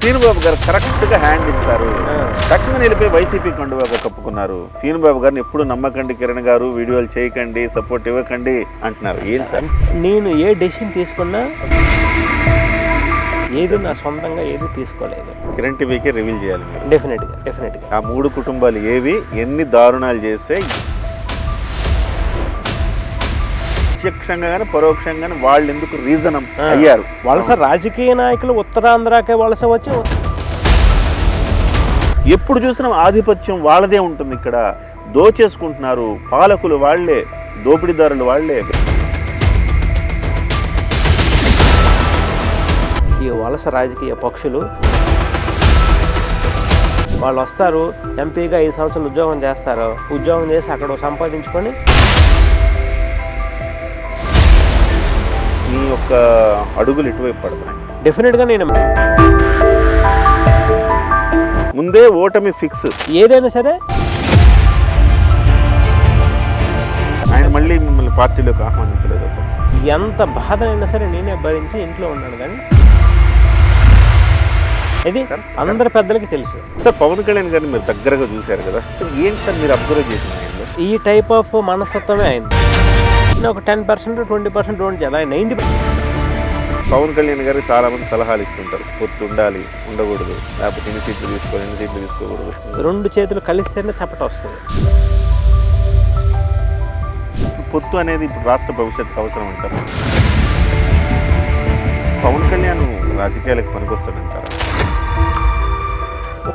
శ్రీనుబాబు గారు కరెక్ట్గా హ్యాండ్ ఇస్తారు. టక్కున వెళ్ళిపోయి వైసీపీ కండువాగా కప్పుకున్నారు. శ్రీనుబాబు గారిని ఎప్పుడు నమ్మకండి, కిరణ్ గారు వీడియోలు చేయకండి, సపోర్ట్ ఇవ్వకండి అంటున్నారు. ఏంటి సార్? నేను ఏ డెసిషన్ తీసుకున్నా ఏది నా సొంతంగా ఏది తీసుకోలేదు. కిరణ్ టీవీకే రివీల్ చేయాలి మీరు. డెఫినెట్గా ఆ 3 కుటుంబాలు ఏవి, ఎన్ని దారుణాలు చేస్తే ప్రత్యక్షంగా కానీ పరోక్షంగా కానీ వాళ్ళు ఎందుకు రీజన్ అయ్యారు. వలస రాజకీయ నాయకులు ఉత్తరాంధ్రకే వలస వచ్చి ఎప్పుడు చూసినా ఆధిపత్యం వాళ్ళదే ఉంటుంది. ఇక్కడ దోచేసుకుంటున్నారు. పాలకులు వాళ్లే, దోపిడీదారులు వాళ్లే. ఈ వలస రాజకీయ పక్షులు వాళ్ళు వస్తారు, ఎంపీగా 5 సంవత్సరాలు ఉద్యోగం చేస్తారు, ఉద్యోగం చేసి అక్కడ సంపాదించుకొని ఈ యొక్క అడుగులు ఇటువైపు పడుతున్నాయి. డెఫినెట్గా నేను ముందే ఓటమి ఫిక్స్. ఏదైనా సరే ఆయన మళ్ళీ మిమ్మల్ని పార్టీలోకి ఆహ్వానించలేదు సార్. ఎంత బాధ అయినా సరే నేనే భరించి ఇంట్లో ఉన్నాను. కానీ ఇది అందరి పెద్దలకి తెలుసు సార్. పవన్ కళ్యాణ్ గారిని మీరు దగ్గరగా చూశారు కదా, ఏంటి సార్ మీరు అబ్జర్వ్ చేసిన ఆయనలో? ఈ టైప్ ఆఫ్ మనస్తత్వమే అయింది. ఒక 10%, 20% డోంట్ చేయాలి. 90% పవన్ కళ్యాణ్ గారు చాలా మంది సలహాలు ఇస్తుంటారు. పొత్తు ఉండాలి, ఉండకూడదు, లేకపోతే ఎన్ని సీట్లు తీసుకోవాలి, ఎన్ని సీట్లు తీసుకోకూడదు. 2 చేతులు కలిస్తేనే చప్పట వస్తుంది. పొత్తు అనేది ఇప్పుడు రాష్ట్ర భవిష్యత్తుకు అవసరం అంటారు. పవన్ కళ్యాణ్ రాజకీయాలకు పనికొస్తాడంటారా?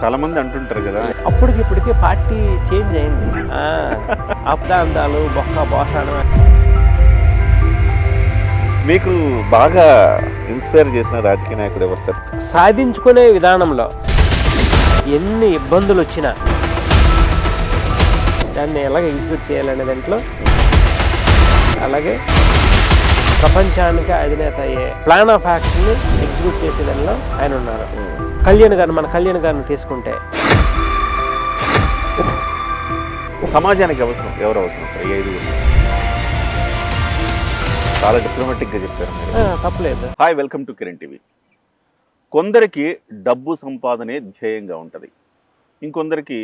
చాలా మంది అంటుంటారు కదా. అప్పటికిప్పటికే పార్టీ చేంజ్ అయింది. అప్దాంతాలు బొక్క బోసాడు. మీకు బాగా ఇన్స్పైర్ చేసిన రాజకీయ నాయకుడు ఎవరు సార్? సాధించుకునే విధానంలో ఎన్ని ఇబ్బందులు వచ్చినా దాన్ని ఎలాగ ఎగ్జిక్యూట్ చేయాలనే దాంట్లో, అలాగే ప్రపంచానికి అధినేత అయ్యే ప్లాన్ ఆఫ్ యాక్షన్ని ఎగ్జిక్యూట్ చేసే దానిలో ఆయన ఉన్నారు. మన కళ్యాణ్ గారిని తీసుకుంటే సమాజానికి ఎవరు అవసరం సార్? 5 చాలా డిప్లొమాటిక్గా చెప్పారు మీరు. తప్పలేదు. Hi, welcome to Kiran TV. కొందరికి డబ్బు సంపాదనే ధ్యేయంగా ఉంటుంది. ఇంకొందరికి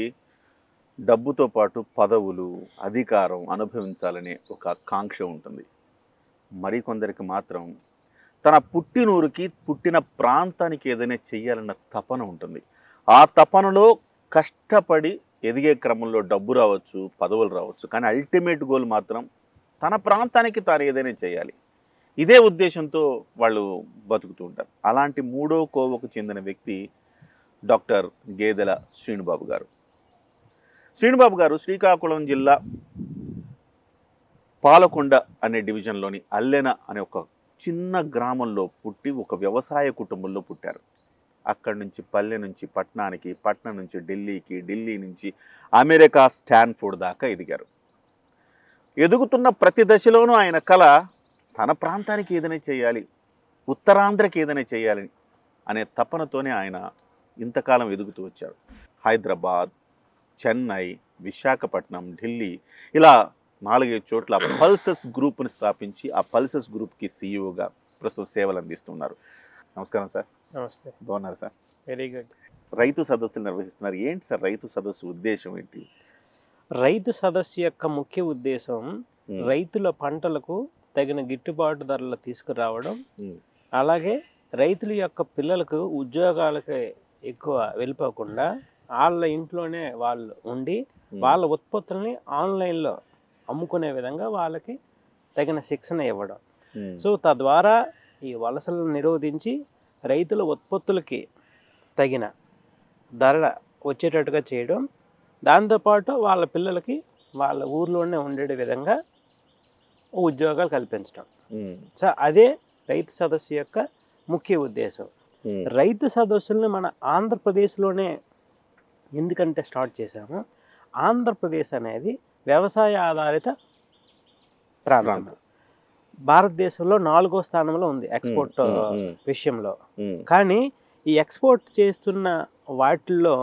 డబ్బుతో పాటు పదవులు, అధికారం అనుభవించాలనే ఒక కాంక్ష ఉంటుంది. మరికొందరికి మాత్రం తన పుట్టినూరికి, పుట్టిన ప్రాంతానికి ఏదైనా చెయ్యాలన్న తపన ఉంటుంది. ఆ తపనలో కష్టపడి ఎదిగే క్రమంలో డబ్బు రావచ్చు, పదవులు రావచ్చు, కానీ అల్టిమేట్ గోల్ మాత్రం తన ప్రాంతానికి తాను ఏదైనా చేయాలి. ఇదే ఉద్దేశంతో వాళ్ళు బతుకుతూ ఉంటారు. అలాంటి 3వ కోవకు చెందిన వ్యక్తి డాక్టర్ గేదెల శ్రీనుబాబు గారు. శ్రీనుబాబు గారు శ్రీకాకుళం జిల్లా పాలకొండ అనే డివిజన్లోని అల్లెన అనే ఒక చిన్న గ్రామంలో పుట్టి ఒక వ్యవసాయ కుటుంబంలో పుట్టారు. అక్కడి నుంచి పల్లె నుంచి పట్టణానికి, పట్టణం నుంచి ఢిల్లీకి, ఢిల్లీ నుంచి అమెరికా స్టాన్ఫోర్డ్ దాకా ఎదిగారు. ఎదుగుతున్న ప్రతి దశలోనూ ఆయన కళ తన ప్రాంతానికి ఏదైనా చేయాలి, ఉత్తరాంధ్రకి ఏదైనా చేయాలి అనే తపనతోనే ఆయన ఇంతకాలం ఎదుగుతూ వచ్చారు. హైదరాబాద్, చెన్నై, విశాఖపట్నం, ఢిల్లీ ఇలా 4-5 చోట్ల పల్సస్ గ్రూప్ని స్థాపించి ఆ పల్సస్ గ్రూప్కి సీఈఓగా ప్రస్తుతం సేవలు అందిస్తున్నారు. నమస్కారం సార్. నమస్తే. బాగున్నారు సార్? Very good. రైతు సదస్సులు నిర్వహిస్తున్నారు. ఏంటి సార్ రైతు సదస్సు ఉద్దేశం ఏంటి? రైతు సదస్సు యొక్క ముఖ్య ఉద్దేశం రైతుల పంటలకు తగిన గిట్టుబాటు ధరలు తీసుకురావడం, అలాగే రైతుల యొక్క పిల్లలకు ఉద్యోగాలకి ఎక్కువ వెళ్ళిపోకుండా వాళ్ళ ఇంట్లోనే వాళ్ళు ఉండి వాళ్ళ ఉత్పత్తుల్ని ఆన్లైన్లో అమ్ముకునే విధంగా వాళ్ళకి తగిన శిక్షణ ఇవ్వడం. సో తద్వారా ఈ వలసలను నిరోధించి రైతుల ఉత్పత్తులకి తగిన ధర వచ్చేటట్టుగా చేయడం, దాంతోపాటు వాళ్ళ పిల్లలకి వాళ్ళ ఊర్లోనే ఉండే విధంగా ఉద్యోగాలు కల్పించడం. సో అదే రైతు సదస్సు యొక్క ముఖ్య ఉద్దేశం. రైతు సదస్సుల్ని మన ఆంధ్రప్రదేశ్లోనే ఎందుకంటే స్టార్ట్ చేశాము. ఆంధ్రప్రదేశ్ అనేది వ్యవసాయ ఆధారిత ప్రాంతం. భారతదేశంలో 4వ స్థానంలో ఉంది ఎక్స్పోర్ట్ విషయంలో. కానీ ఈ ఎక్స్పోర్ట్ చేస్తున్న వాటిల్లో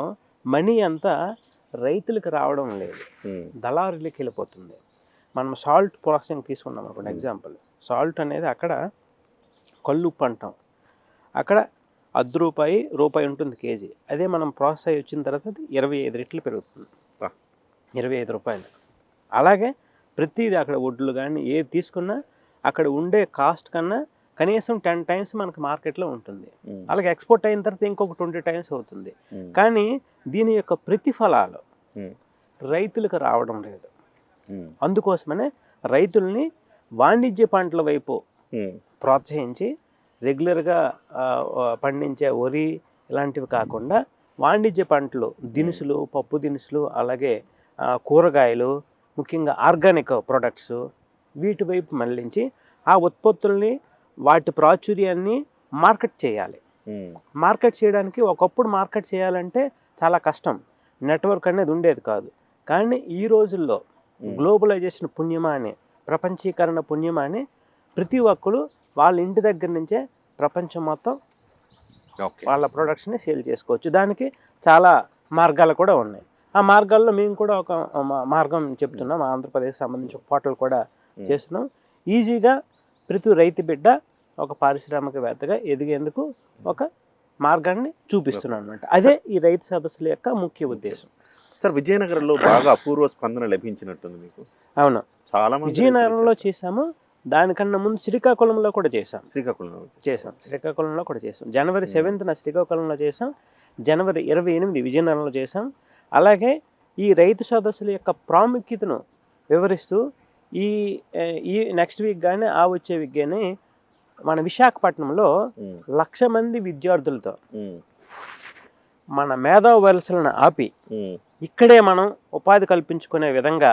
మనీ అంతా రైతులకు రావడం లేదు, దళారులకి వెళ్ళిపోతుంది. మనం సాల్ట్ ప్రాసెసింగ్ తీసుకున్నాం అనుకోండి, ఎగ్జాంపుల్ సాల్ట్ అనేది అక్కడ కల్లుప్పు అంటాం, అక్కడ రూపాయి ఉంటుంది కేజీ. అదే మనం ప్రాసెస్ అయ్యి వచ్చిన తర్వాత అది 25 రెట్లు పెరుగుతుంది, 25 రూపాయలు. అలాగే ప్రతిదీ అక్కడ వడ్లు కానీ ఏది తీసుకున్నా అక్కడ ఉండే కాస్ట్ కన్నా కనీసం 10 టైమ్స్ మనకు మార్కెట్లో ఉంటుంది. అలాగే ఎక్స్పోర్ట్ అయిన తర్వాత ఇంకొక 20 టైమ్స్ అవుతుంది. కానీ దీని యొక్క ప్రతిఫలాలు రైతులకు రావడం లేదు. అందుకోసమనే రైతుల్ని వాణిజ్య పంటల వైపు ప్రోత్సహించి రెగ్యులర్గా పండించే వరి ఇలాంటివి కాకుండా వాణిజ్య పంటలు, దినుసులు, పప్పు దినుసులు, అలాగే కూరగాయలు, ముఖ్యంగా ఆర్గానిక్ ప్రొడక్ట్స్ వీటి వైపు మళ్ళించి ఆ ఉత్పత్తుల్ని వాటి ప్రాచుర్యాన్ని మార్కెట్ చేయాలి. మార్కెట్ చేయడానికి ఒకప్పుడు మార్కెట్ చేయాలంటే చాలా కష్టం, నెట్వర్క్ అనేది ఉండేది కాదు. కానీ ఈ రోజుల్లో గ్లోబలైజేషన్ పుణ్యమాని, ప్రపంచీకరణ పుణ్యమాని ప్రతి ఒక్కరు వాళ్ళ ఇంటి దగ్గర నుంచే ప్రపంచం మొత్తం వాళ్ళ ప్రొడక్ట్స్ని సేల్ చేసుకోవచ్చు. దానికి చాలా మార్గాలు కూడా ఉన్నాయి. ఆ మార్గాల్లో మేము కూడా ఒక మార్గం చెప్తున్నాం. ఆంధ్రప్రదేశ్ సంబంధించి ఒక పోర్టల్ కూడా చేస్తున్నాం. ఈజీగా ప్రతి రైతు బిడ్డ ఒక పారిశ్రామికవేత్తగా ఎదిగేందుకు ఒక మార్గాన్ని చూపిస్తున్నాం అనమాట. అదే ఈ రైతు సదస్సుల యొక్క ముఖ్య ఉద్దేశం. సార్, విజయనగరంలో బాగా అపూర్వ స్పందన లభించినట్టుంది మీకు. అవును, చాలా మంది విజయనగరంలో చేశాము. దానికన్నా ముందు శ్రీకాకుళంలో కూడా చేసాం. శ్రీకాకుళంలో కూడా చేసాం. జనవరి 7న శ్రీకాకుళంలో చేసాం. జనవరి 28 విజయనగరంలో చేసాం. అలాగే ఈ రైతు సదస్సుల యొక్క ప్రాముఖ్యతను వివరిస్తూ ఈ నెక్స్ట్ వీక్ కానీ వచ్చే వీక్ కానీ మన విశాఖపట్నంలో 1,00,000 మంది విద్యార్థులతో మన మేధావి వలసలను ఆపి ఇక్కడే మనం ఉపాధి కల్పించుకునే విధంగా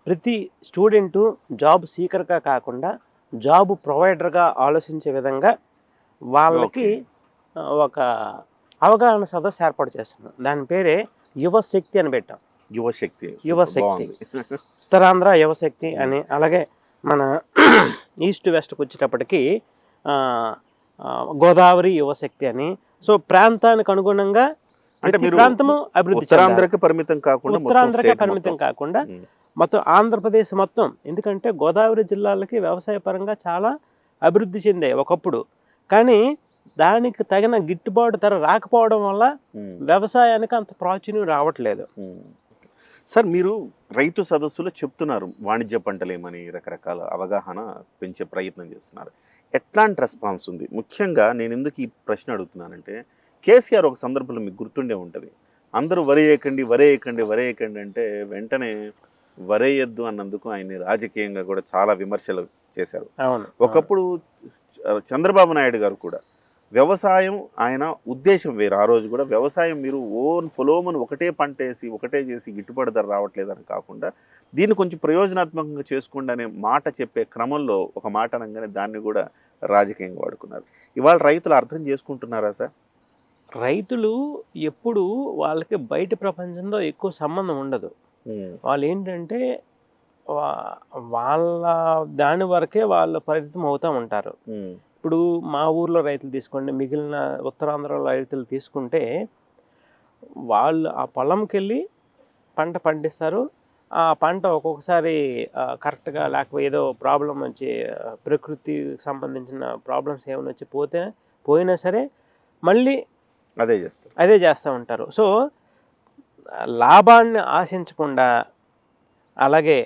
ప్రతి స్టూడెంటు జాబ్ సీకర్గా కాకుండా జాబ్ ప్రొవైడర్గా ఆలోచించే విధంగా వాళ్ళకి ఒక అవగాహన సదస్సు ఏర్పాటు చేస్తున్నాం. దాని పేరే యువశక్తి అని పెట్టాం. యువశక్తి ఉత్తరాంధ్ర యువశక్తి అని. అలాగే మన ఈస్ట్ వెస్ట్కి వచ్చేటప్పటికి గోదావరి యువశక్తి అని. సో ప్రాంతానికి అనుగుణంగా ప్రాంతము అభివృద్ధి, ఉత్తరాంధ్రకే పరిమితం కాకుండా మొత్తం ఆంధ్రప్రదేశ్ మొత్తం. ఎందుకంటే గోదావరి జిల్లాలకి వ్యవసాయ పరంగా చాలా అభివృద్ధి చెందాయి ఒకప్పుడు. కానీ దానికి తగిన గిట్టుబాటు ధర రాకపోవడం వల్ల వ్యవసాయానికి అంత ప్రాచుర్యం రావట్లేదు. సార్, మీరు రైతు సదస్సులో చెప్తున్నారు వాణిజ్య పంటలేమని, రకరకాల అవగాహన పెంచే ప్రయత్నం చేస్తున్నారు. ఎట్లాంటి రెస్పాన్స్ ఉంది? ముఖ్యంగా నేను ఎందుకు ఈ ప్రశ్న అడుగుతున్నానంటే, కేసీఆర్ ఒక సందర్భంలో మీకు గుర్తుండే ఉంటుంది, అందరూ వరి వేయకండి అంటే వెంటనే వరేయద్దు అన్నందుకు ఆయన రాజకీయంగా కూడా చాలా విమర్శలు చేశారు. ఒకప్పుడు చంద్రబాబు నాయుడు గారు కూడా వ్యవసాయం, ఆయన ఉద్దేశం వేరు. ఆ రోజు కూడా వ్యవసాయం మీరు పొలోమను ఒకటే పంట వేసి ఒకటే చేసి గిట్టుబాటు ధర రావట్లేదని కాకుండా దీన్ని కొంచెం ప్రయోజనాత్మకంగా చేసుకోండి అనే మాట చెప్పే క్రమంలో ఒక మాట అనగానే దాన్ని కూడా రాజకీయంగా వాడుకున్నారు. ఇవాళ రైతులు అర్థం చేసుకుంటున్నారా సార్? రైతులు ఎప్పుడు వాళ్ళకి బయట ప్రపంచంతో ఎక్కువ సంబంధం ఉండదు. వాళ్ళు ఏంటంటే వాళ్ళ దాని వరకే వాళ్ళు పరిమితం అవుతూ ఉంటారు. ఇప్పుడు మా ఊర్లో రైతులు తీసుకోండి, మిగిలిన ఉత్తరాంధ్రలో రైతులు తీసుకుంటే వాళ్ళు ఆ పొలంకి వెళ్ళి పంట పండిస్తారు. ఆ పంట ఒక్కొక్కసారి కరెక్ట్గా లేకపోతే ఏదో ప్రాబ్లం వచ్చి ప్రకృతికి సంబంధించిన ప్రాబ్లమ్స్ ఏమైనా వచ్చి పోయినా సరే మళ్ళీ అదే చేస్తూ ఉంటారు. సో లాభాన్ని ఆశించకుండా, అలాగే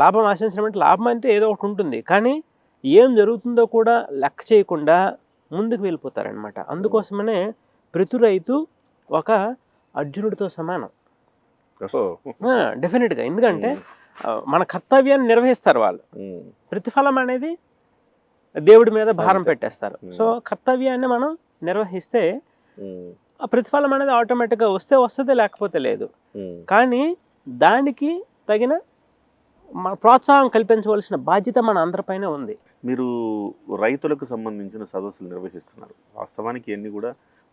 లాభం ఆశించడం అంటే లాభం అంటే ఏదో ఒకటి ఉంటుంది, కానీ ఏం జరుగుతుందో కూడా లెక్క చేయకుండా ముందుకు వెళ్ళిపోతారనమాట. అందుకోసమనే ప్రతి రైతు ఒక అర్జునుడితో సమానం డెఫినెట్గా. ఎందుకంటే మన కర్తవ్యాన్ని నిర్వహిస్తారు వాళ్ళు. ప్రతిఫలం అనేది దేవుడి మీద భారం పెట్టేస్తారు. సో కర్తవ్యాన్ని మనం నిర్వహిస్తే ఆ ప్రతిఫలం అనేది ఆటోమేటిక్గా వస్తుంది, లేకపోతే లేదు. కానీ దానికి తగిన ప్రోత్సాహం కల్పించవలసిన బాధ్యత మన అందరిపైన ఉంది. మీరు రైతులకు సంబంధించిన సదస్సులు నిర్వహిస్తున్నారు. వాస్తవానికి ఇవన్నీ కూడా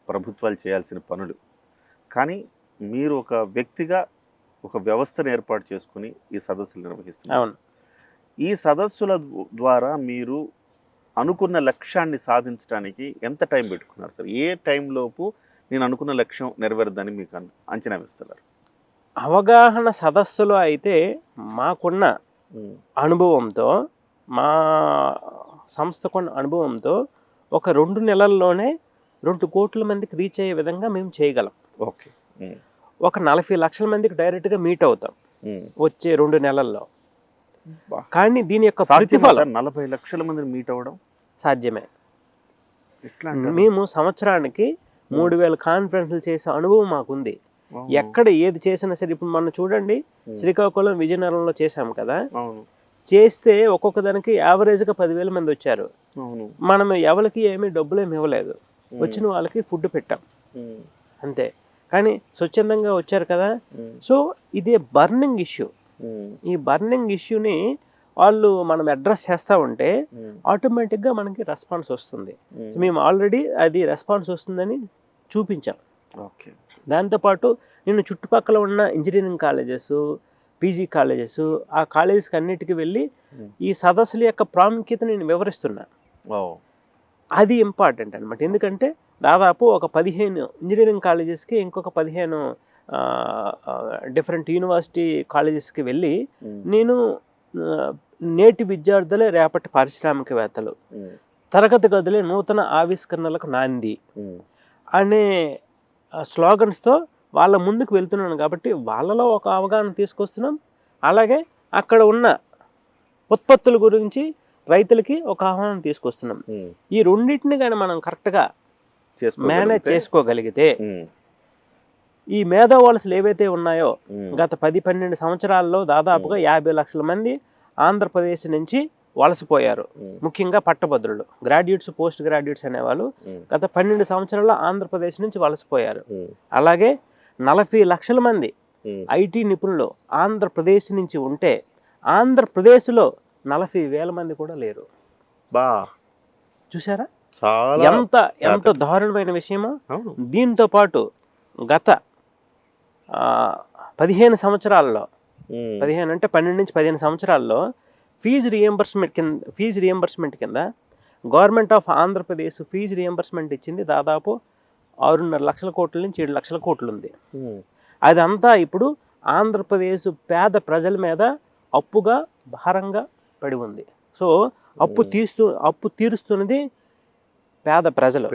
ప్రభుత్వాలు చేయాల్సిన పనులు. కానీ మీరు ఒక వ్యక్తిగా ఒక వ్యవస్థను ఏర్పాటు చేసుకుని ఈ సదస్సులు నిర్వహిస్తున్నారు. అవును. ఈ సదస్సుల ద్వారా మీరు అనుకున్న లక్ష్యాన్ని సాధించడానికి ఎంత టైం పెట్టుకున్నారు సార్? ఏ టైంలోపు నేను అనుకున్న లక్ష్యం నెరవేరదని మీకు అంచనా వేస్తున్నారు? అవగాహన సదస్సులో అయితే మాకున్న అనుభవంతో, మా సంస్థకున్న అనుభవంతో ఒక 2 నెలల్లోనే 2 కోట్ల మందికి రీచ్ అయ్యే విధంగా మేము చేయగలం. ఓకే. ఒక 40 లక్షల మందికి డైరెక్ట్గా మీట్ అవుతాం వచ్చే 2 నెలల్లో. కానీ దీని యొక్క ప్రతిఫలం 40 లక్షల మందిని మీట్ అవ్వడం సాధ్యమే. ఎట్లా? మేము సంవత్సరానికి 3000 కాన్ఫరెన్స్లు చేసే అనుభవం మాకుంది. ఎక్కడ ఏది చేసినా సరే, ఇప్పుడు మనం చూడండి శ్రీకాకుళం విజయనగరంలో చేసాం కదా, చేస్తే ఒక్కొక్క దానికి యావరేజ్గా 10,000 మంది వచ్చారు. మనం ఎవరికి ఏమీ డబ్బులు ఏమి ఇవ్వలేదు, వచ్చిన వాళ్ళకి ఫుడ్ పెట్టాం అంతే. కానీ స్వచ్ఛందంగా వచ్చారు కదా. సో ఇదే బర్నింగ్ ఇష్యూ. ఈ బర్నింగ్ ఇష్యూని వాళ్ళు మనం అడ్రస్ చేస్తూ ఉంటే ఆటోమేటిక్గా మనకి రెస్పాన్స్ వస్తుంది. సో మేము ఆల్రెడీ అది రెస్పాన్స్ వస్తుందని చూపించాం. ఓకే. దాంతోపాటు నేను చుట్టుపక్కల ఉన్న ఇంజనీరింగ్ కాలేజెస్, పీజీ కాలేజెస్, ఆ కాలేజెస్కి అన్నిటికీ వెళ్ళి ఈ సదస్సుల యొక్క ప్రాముఖ్యతను నేను వివరిస్తున్నా. అది ఇంపార్టెంట్ అనమాట. ఎందుకంటే దాదాపు ఒక 15 ఇంజనీరింగ్ కాలేజెస్కి, ఇంకొక 15 డిఫరెంట్ యూనివర్సిటీ కాలేజెస్కి వెళ్ళి నేను నేటి విద్యార్థులే రేపటి పారిశ్రామికవేత్తలు, తరగతి గదులే నూతన ఆవిష్కరణలకు నాంది అనే స్లోగన్స్తో వాళ్ళ ముందుకు వెళ్తున్నాను. కాబట్టి వాళ్ళలో ఒక అవగాహన తీసుకొస్తున్నాం. అలాగే అక్కడ ఉన్న ఉత్పత్తుల గురించి రైతులకి ఒక ఆహ్వానం తీసుకొస్తున్నాం. ఈ రెండింటిని కానీ మనం కరెక్ట్గా మేనేజ్ చేసుకోగలిగితే ఈ మేధావాల్సులు ఏవైతే ఉన్నాయో గత 10-12 సంవత్సరాల్లో దాదాపుగా 50 లక్షల మంది ఆంధ్రప్రదేశ్ నుంచి వలసపోయారు. ముఖ్యంగా పట్టభద్రులు, గ్రాడ్యుయేట్స్, పోస్ట్ గ్రాడ్యుయేట్స్ అనేవాళ్ళు గత 12 సంవత్సరాల్లో ఆంధ్రప్రదేశ్ నుంచి వలసపోయారు. అలాగే 40 లక్షల మంది ఐటీ నిపుణులు ఆంధ్రప్రదేశ్ నుంచి ఉంటే ఆంధ్రప్రదేశ్లో 40,000 మంది కూడా లేరు. చూసారా ఎంత దారుణమైన విషయమో. దీంతో పాటు గత 15 సంవత్సరాల్లో 15 అంటే 12 నుంచి 15 సంవత్సరాల్లో ఫీజు రియంబర్స్మెంట్ కింద government of Andhra Pradesh fee reimbursement ఇచ్చింది దాదాపు 6.5 లక్షల కోట్ల నుంచి 7 లక్షల కోట్లు ఉంది. అదంతా ఇప్పుడు ఆంధ్రప్రదేశ్ పేద ప్రజల మీద అప్పుగా భారంగా పడి ఉంది. సో అప్పు తీరుస్తున్నది పేద ప్రజలు.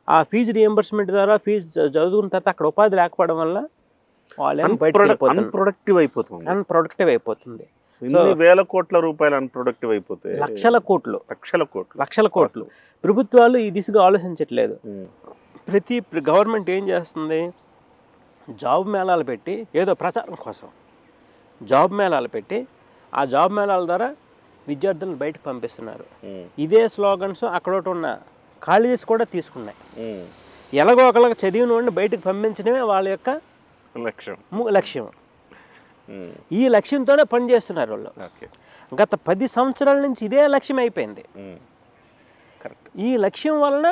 ఆ ఫీజు రియంబర్స్మెంట్ ద్వారా ఫీజు చదువుకున్న తర్వాత అక్కడ ఉపాధి లేకపోవడం వల్ల వాళ్ళు అన్ప్రొడక్టివ్ అయిపోతుంది. వేల కోట్ల రూపాయలు అన్ప్రొడక్టివ్ అయిపోతే లక్షల కోట్లు. ప్రభుత్వాలు ఈ దిశగా ఆలోచించట్లేదు. ప్రతి గవర్నమెంట్ ఏం చేస్తుంది, జాబ్ మేళాలు పెట్టి ఏదో ప్రచారం కోసం జాబ్ మేళాలు పెట్టి ఆ జాబ్ మేళాల ద్వారా విద్యార్థులను బయటకు పంపిస్తున్నారు. ఇదే స్లోగన్స్ అక్కడ ఉన్న కాలేజెస్ కూడా తీసుకున్నాయి. ఎలాగో ఒకలాగా చదివిన వాడిని బయటకు పంపించడమే వాళ్ళ యొక్క లక్ష్యం. ఈ లక్ష్యంతోనే పనిచేస్తున్నారు వాళ్ళు. గత 10 సంవత్సరాల నుంచి ఇదే లక్ష్యం అయిపోయింది. ఈ లక్ష్యం వలన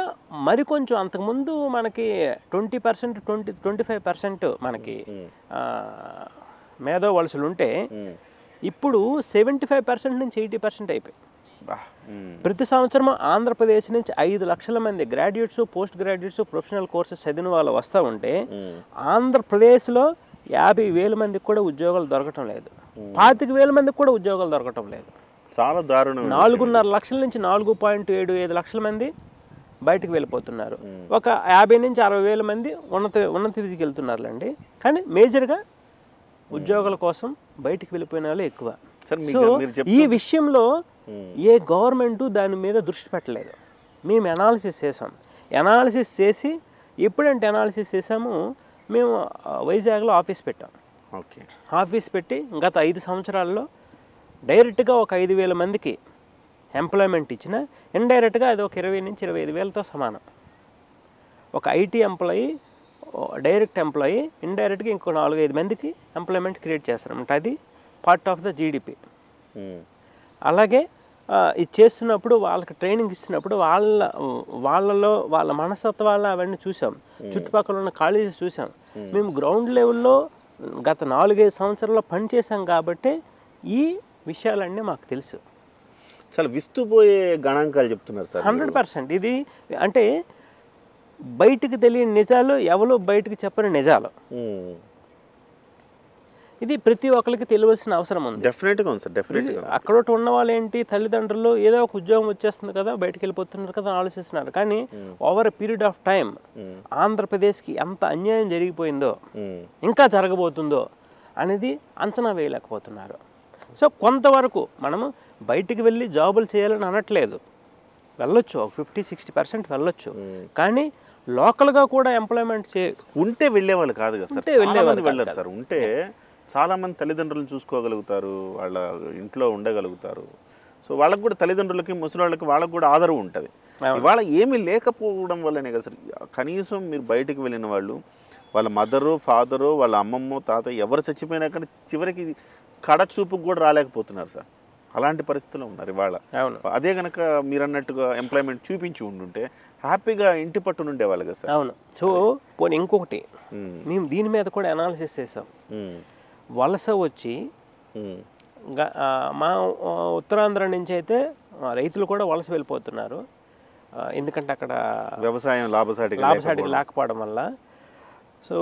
మరికొంచెం అంతకుముందు మనకి 20%, 25% మనకి మేధో వలసలు ఉంటే ఇప్పుడు 75% నుంచి 80% అయిపోయి. ప్రతి సంవత్సరం ఆంధ్రప్రదేశ్ నుంచి 5 లక్షల మంది graduates, post graduates, professional courses చదివిన వాళ్ళు వస్తూ ఉంటే ఆంధ్రప్రదేశ్లో 50,000 మందికి కూడా ఉద్యోగాలు దొరకటం లేదు. 25,000 మందికి కూడా ఉద్యోగాలు దొరకటం లేదు. చాలా దారుణం. 4.5 లక్షల నుంచి 4.75 లక్షల మంది బయటకు వెళ్ళిపోతున్నారు. ఒక 50 నుంచి 60,000 మంది ఉన్నత విధికి వెళ్తున్నారులేండి. కానీ మేజర్గా ఉద్యోగాల కోసం బయటికి వెళ్ళిపోయిన వాళ్ళు ఎక్కువ. సో ఈ విషయంలో ఏ గవర్నమెంటు దాని మీద దృష్టి పెట్టలేదు. మేము అనాలిసిస్ చేసి ఎప్పుడంటే అనాలిసిస్ చేసాము, మేము వైజాగ్లో ఆఫీస్ పెట్టాం. ఆఫీస్ పెట్టి గత 5 సంవత్సరాల్లో డైరెక్ట్గా ఒక 5,000 మందికి ఎంప్లాయ్మెంట్ ఇచ్చిన, ఇండైరెక్ట్గా అది ఒక 20 నుంచి 25,000తో సమానం. ఒక ఐటీ ఎంప్లాయీ, డైరెక్ట్ ఎంప్లాయీ, ఇండైరెక్ట్గా ఇంకో 4-5 మందికి ఎంప్లాయ్మెంట్ క్రియేట్ చేస్తారన్నమాట. అది పార్ట్ ఆఫ్ ద జీడిపి. అలాగే ఇది చేస్తున్నప్పుడు వాళ్ళకి ట్రైనింగ్ ఇస్తున్నప్పుడు వాళ్ళలో వాళ్ళ మనస్తత్వాలు అవన్నీ చూసాం. చుట్టుపక్కల ఉన్న కాలేజెస్ చూసాం. మేము గ్రౌండ్ లెవెల్లో గత 4-5 సంవత్సరాల్లో పనిచేసాం కాబట్టి ఈ విషయాలన్నీ మాకు తెలుసు. చాలా విస్తుపోయే గణాంకాలు చెప్తున్నారు సార్. 100%. ఇది అంటే బయటికి తెలియని నిజాలు, ఎవరు బయటికి చెప్పని నిజాలు. ఇది ప్రతి ఒక్కరికి తెలియాల్సిన అవసరం ఉంది. డెఫినెట్గా ఉంది సార్, డెఫినెట్గా. అక్కడ ఉన్న వాళ్ళు ఏంటి, తల్లిదండ్రులు ఏదో ఒక ఉద్యోగం వచ్చేస్తుంది కదా, బయటకు వెళ్ళిపోతున్నారు కదా ఆలోచిస్తున్నారు. కానీ over a period of time ఆంధ్రప్రదేశ్కి ఎంత అన్యాయం జరిగిపోయిందో, ఇంకా జరగబోతుందో అనేది అంచనా వేయలేకపోతున్నారు. సో కొంతవరకు మనము బయటికి వెళ్ళి జాబులు చేయాలని అనట్లేదు, వెళ్ళొచ్చు, ఒక 50-60% వెళ్ళొచ్చు. కానీ లోకల్గా కూడా ఎంప్లాయ్మెంట్ ఉంటే వెళ్ళేవాళ్ళు కాదు కదా సార్, వెళ్ళేవాళ్ళు వెళ్ళరు సార్. ఉంటే చాలామంది తల్లిదండ్రులను చూసుకోగలుగుతారు, వాళ్ళ ఇంట్లో ఉండగలుగుతారు. సో వాళ్ళకు కూడా తల్లిదండ్రులకి, ముసలి వాళ్ళకి, వాళ్ళకు కూడా ఆదరవు ఉంటుంది. ఇవాళ ఏమీ లేకపోవడం వల్లనే కదా సార్. కనీసం మీరు బయటికి వెళ్ళిన వాళ్ళు, వాళ్ళ మదరు, ఫాదరు, వాళ్ళ అమ్మమ్మ, తాత ఎవరు చచ్చిపోయినా కానీ చివరికి కడ చూపుకు కూడా రాలేకపోతున్నారు సార్. అలాంటి పరిస్థితుల్లో ఉన్నారు ఇవాళ. అదే కనుక మీరు అన్నట్టుగా ఎంప్లాయ్మెంట్ చూపించి ఉండుంటే హ్యాపీగా ఇంటి పట్టున ఉండేవాళ్ళు కదా సార్. అవును. సో పోనీ ఇంకొకటి మేము దీని మీద కూడా అనాలిసిస్ చేసాం. వలస వచ్చి మా ఉత్తరాంధ్ర నుంచి అయితే రైతులు కూడా వలస వెళ్ళిపోతున్నారు. ఎందుకంటే అక్కడ వ్యవసాయం లాభసాటికి లేకపోవడం వల్ల. సో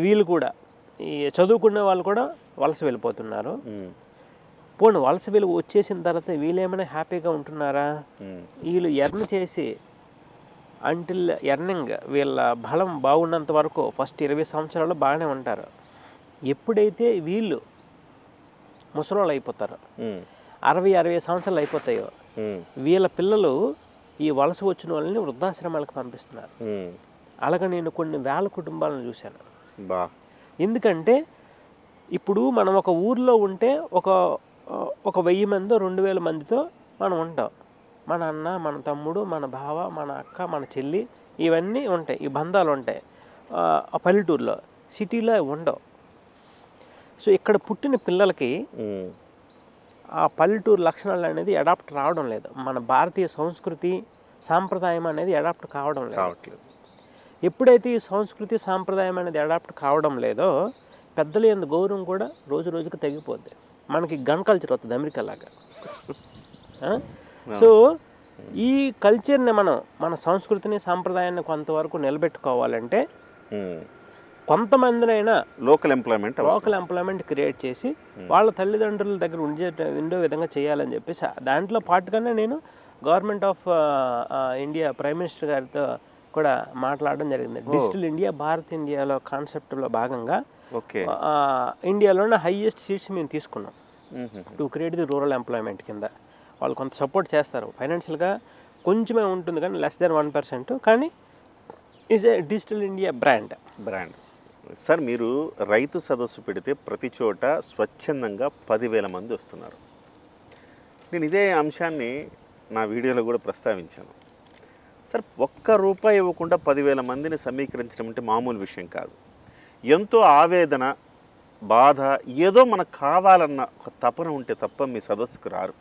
వీళ్ళు కూడా ఈ చదువుకునే వాళ్ళు కూడా వలస వెళ్ళిపోతున్నారు. పోనీ వలస వీళ్ళు వచ్చేసిన తర్వాత వీళ్ళు ఏమైనా హ్యాపీగా ఉంటున్నారా? వీళ్ళు ఎర్న్ చేసి అంటిల్ ఎర్నింగ్ వీళ్ళ బలం బాగున్నంత వరకు ఫస్ట్ 20 సంవత్సరాలు బాగానే ఉంటారు. ఎప్పుడైతే వీళ్ళు ముసలోళ్ళు అయిపోతారో, 60-65 సంవత్సరాలు అయిపోతాయో, వీళ్ళ పిల్లలు ఈ వలస వచ్చిన వాళ్ళని వృద్ధాశ్రమాలకు పంపిస్తున్నారు. అలాగే నేను కొన్ని వేల కుటుంబాలను చూశాను. ఎందుకంటే ఇప్పుడు మనం ఒక ఊర్లో ఉంటే ఒక 1000 మందో 2000 మందితో మనం ఉంటాం. మన అన్న, మన తమ్ముడు, మన బావ, మన అక్క, మన చెల్లి, ఇవన్నీ ఉంటాయి, ఈ బంధాలు ఉంటాయి. ఆ పల్లెటూరులో, సిటీలో ఉండవు. సో ఇక్కడ పుట్టిన పిల్లలకి ఆ పల్లెటూరు లక్షణాలు అనేది అడాప్ట్ రావడం లేదు. మన భారతీయ సంస్కృతి సాంప్రదాయం అనేది అడాప్ట్ కావడం లేదు. ఎప్పుడైతే ఈ సంస్కృతి సాంప్రదాయం అనేది అడాప్ట్ కావడం లేదో పెద్దల యందు గౌరవం కూడా రోజు రోజుకి తగ్గిపోద్ది. మనకి గన్ కల్చర్ అవుతుంది అమెరికా లాగా. సో ఈ కల్చర్ని మన సంస్కృతిని సాంప్రదాయాన్ని కొంతవరకు నిలబెట్టుకోవాలంటే కొంతమందినైనా లోకల్ ఎంప్లాయ్మెంట్ క్రియేట్ చేసి వాళ్ళ తల్లిదండ్రుల దగ్గర ఉండే విధంగా చేయాలని చెప్పేసి దాంట్లో పాటుగానే నేను government of India prime minister గారితో కూడా మాట్లాడడం జరిగింది. డిజిటల్ ఇండియా, భారత్ ఇండియాలో కాన్సెప్ట్లో భాగంగా ఇండియాలోనే హైయెస్ట్ సీట్స్ మేము తీసుకున్నాం to create the rural employment కింద. వాళ్ళు కొంత సపోర్ట్ చేస్తారు, ఫైనాన్షియల్గా కొంచెమే ఉంటుంది కానీ less than 1%. కానీ is a digital India brand. Sir మీరు రైతు సదస్సు పెడితే ప్రతి చోట స్వచ్ఛందంగా 10,000 మంది వస్తున్నారు. నేను ఇదే అంశాన్ని నా వీడియోలో కూడా ప్రస్తావించాను సార్. ₹1 ఇవ్వకుండా 10,000 మందిని సమీకరించడం అంటే మామూలు విషయం కాదు. ఎంతో ఆవేదన, బాధ, ఏదో మనకు కావాలన్న ఒక తపన ఉంటే తప్ప మీ సదస్సుకు రారు.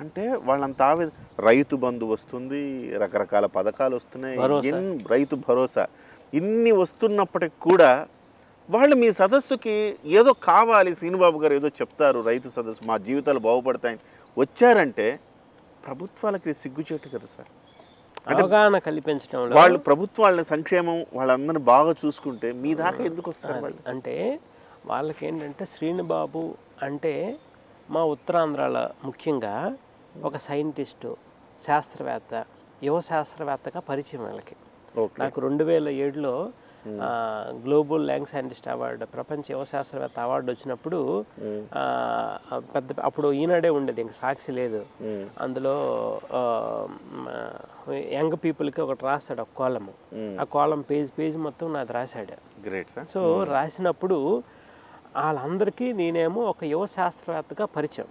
అంటే వాళ్ళంత రైతు బంధు వస్తుంది, రకరకాల పథకాలు వస్తున్నాయి, రైతు భరోసా, ఇన్ని వస్తున్నప్పటికి కూడా వాళ్ళు మీ సదస్సుకి ఏదో కావాలి, శ్రీనుబాబు గారు ఏదో చెప్తారు, రైతు సదస్సు మా జీవితాలు బాగుపడతాయని వచ్చారంటే ప్రభుత్వాలకి సిగ్గుచేటు కదా సార్. అవగాహన కల్పించడం, వాళ్ళు ప్రభుత్వాల సంక్షేమం వాళ్ళందరినీ బాగా చూసుకుంటే మీ దాకా ఎందుకు వస్తారు వాళ్ళు? అంటే వాళ్ళకి ఏంటంటే శ్రీనుబాబు అంటే మా ఉత్తరాంధ్రలో ముఖ్యంగా ఒక సైంటిస్టు, శాస్త్రవేత్త, యువ శాస్త్రవేత్తగా పరిచయం వాళ్ళకి. నాకు 2007లో గ్లోబల్ యంగ్ సైంటిస్ట్ అవార్డు, ప్రపంచ యువ శాస్త్రవేత్త అవార్డు వచ్చినప్పుడు అప్పుడు ఈనాడే ఉండేది, ఇంక సాక్షి లేదు. అందులో యంగ్ పీపుల్కి ఒకటి రాస్తాడు, ఒక కాలము. ఆ కాలం పేజ్ మొత్తం నాది రాశాడు. సో రాసినప్పుడు వాళ్ళందరికీ నేనేమో ఒక యువ శాస్త్రవేత్తగా పరిచయం.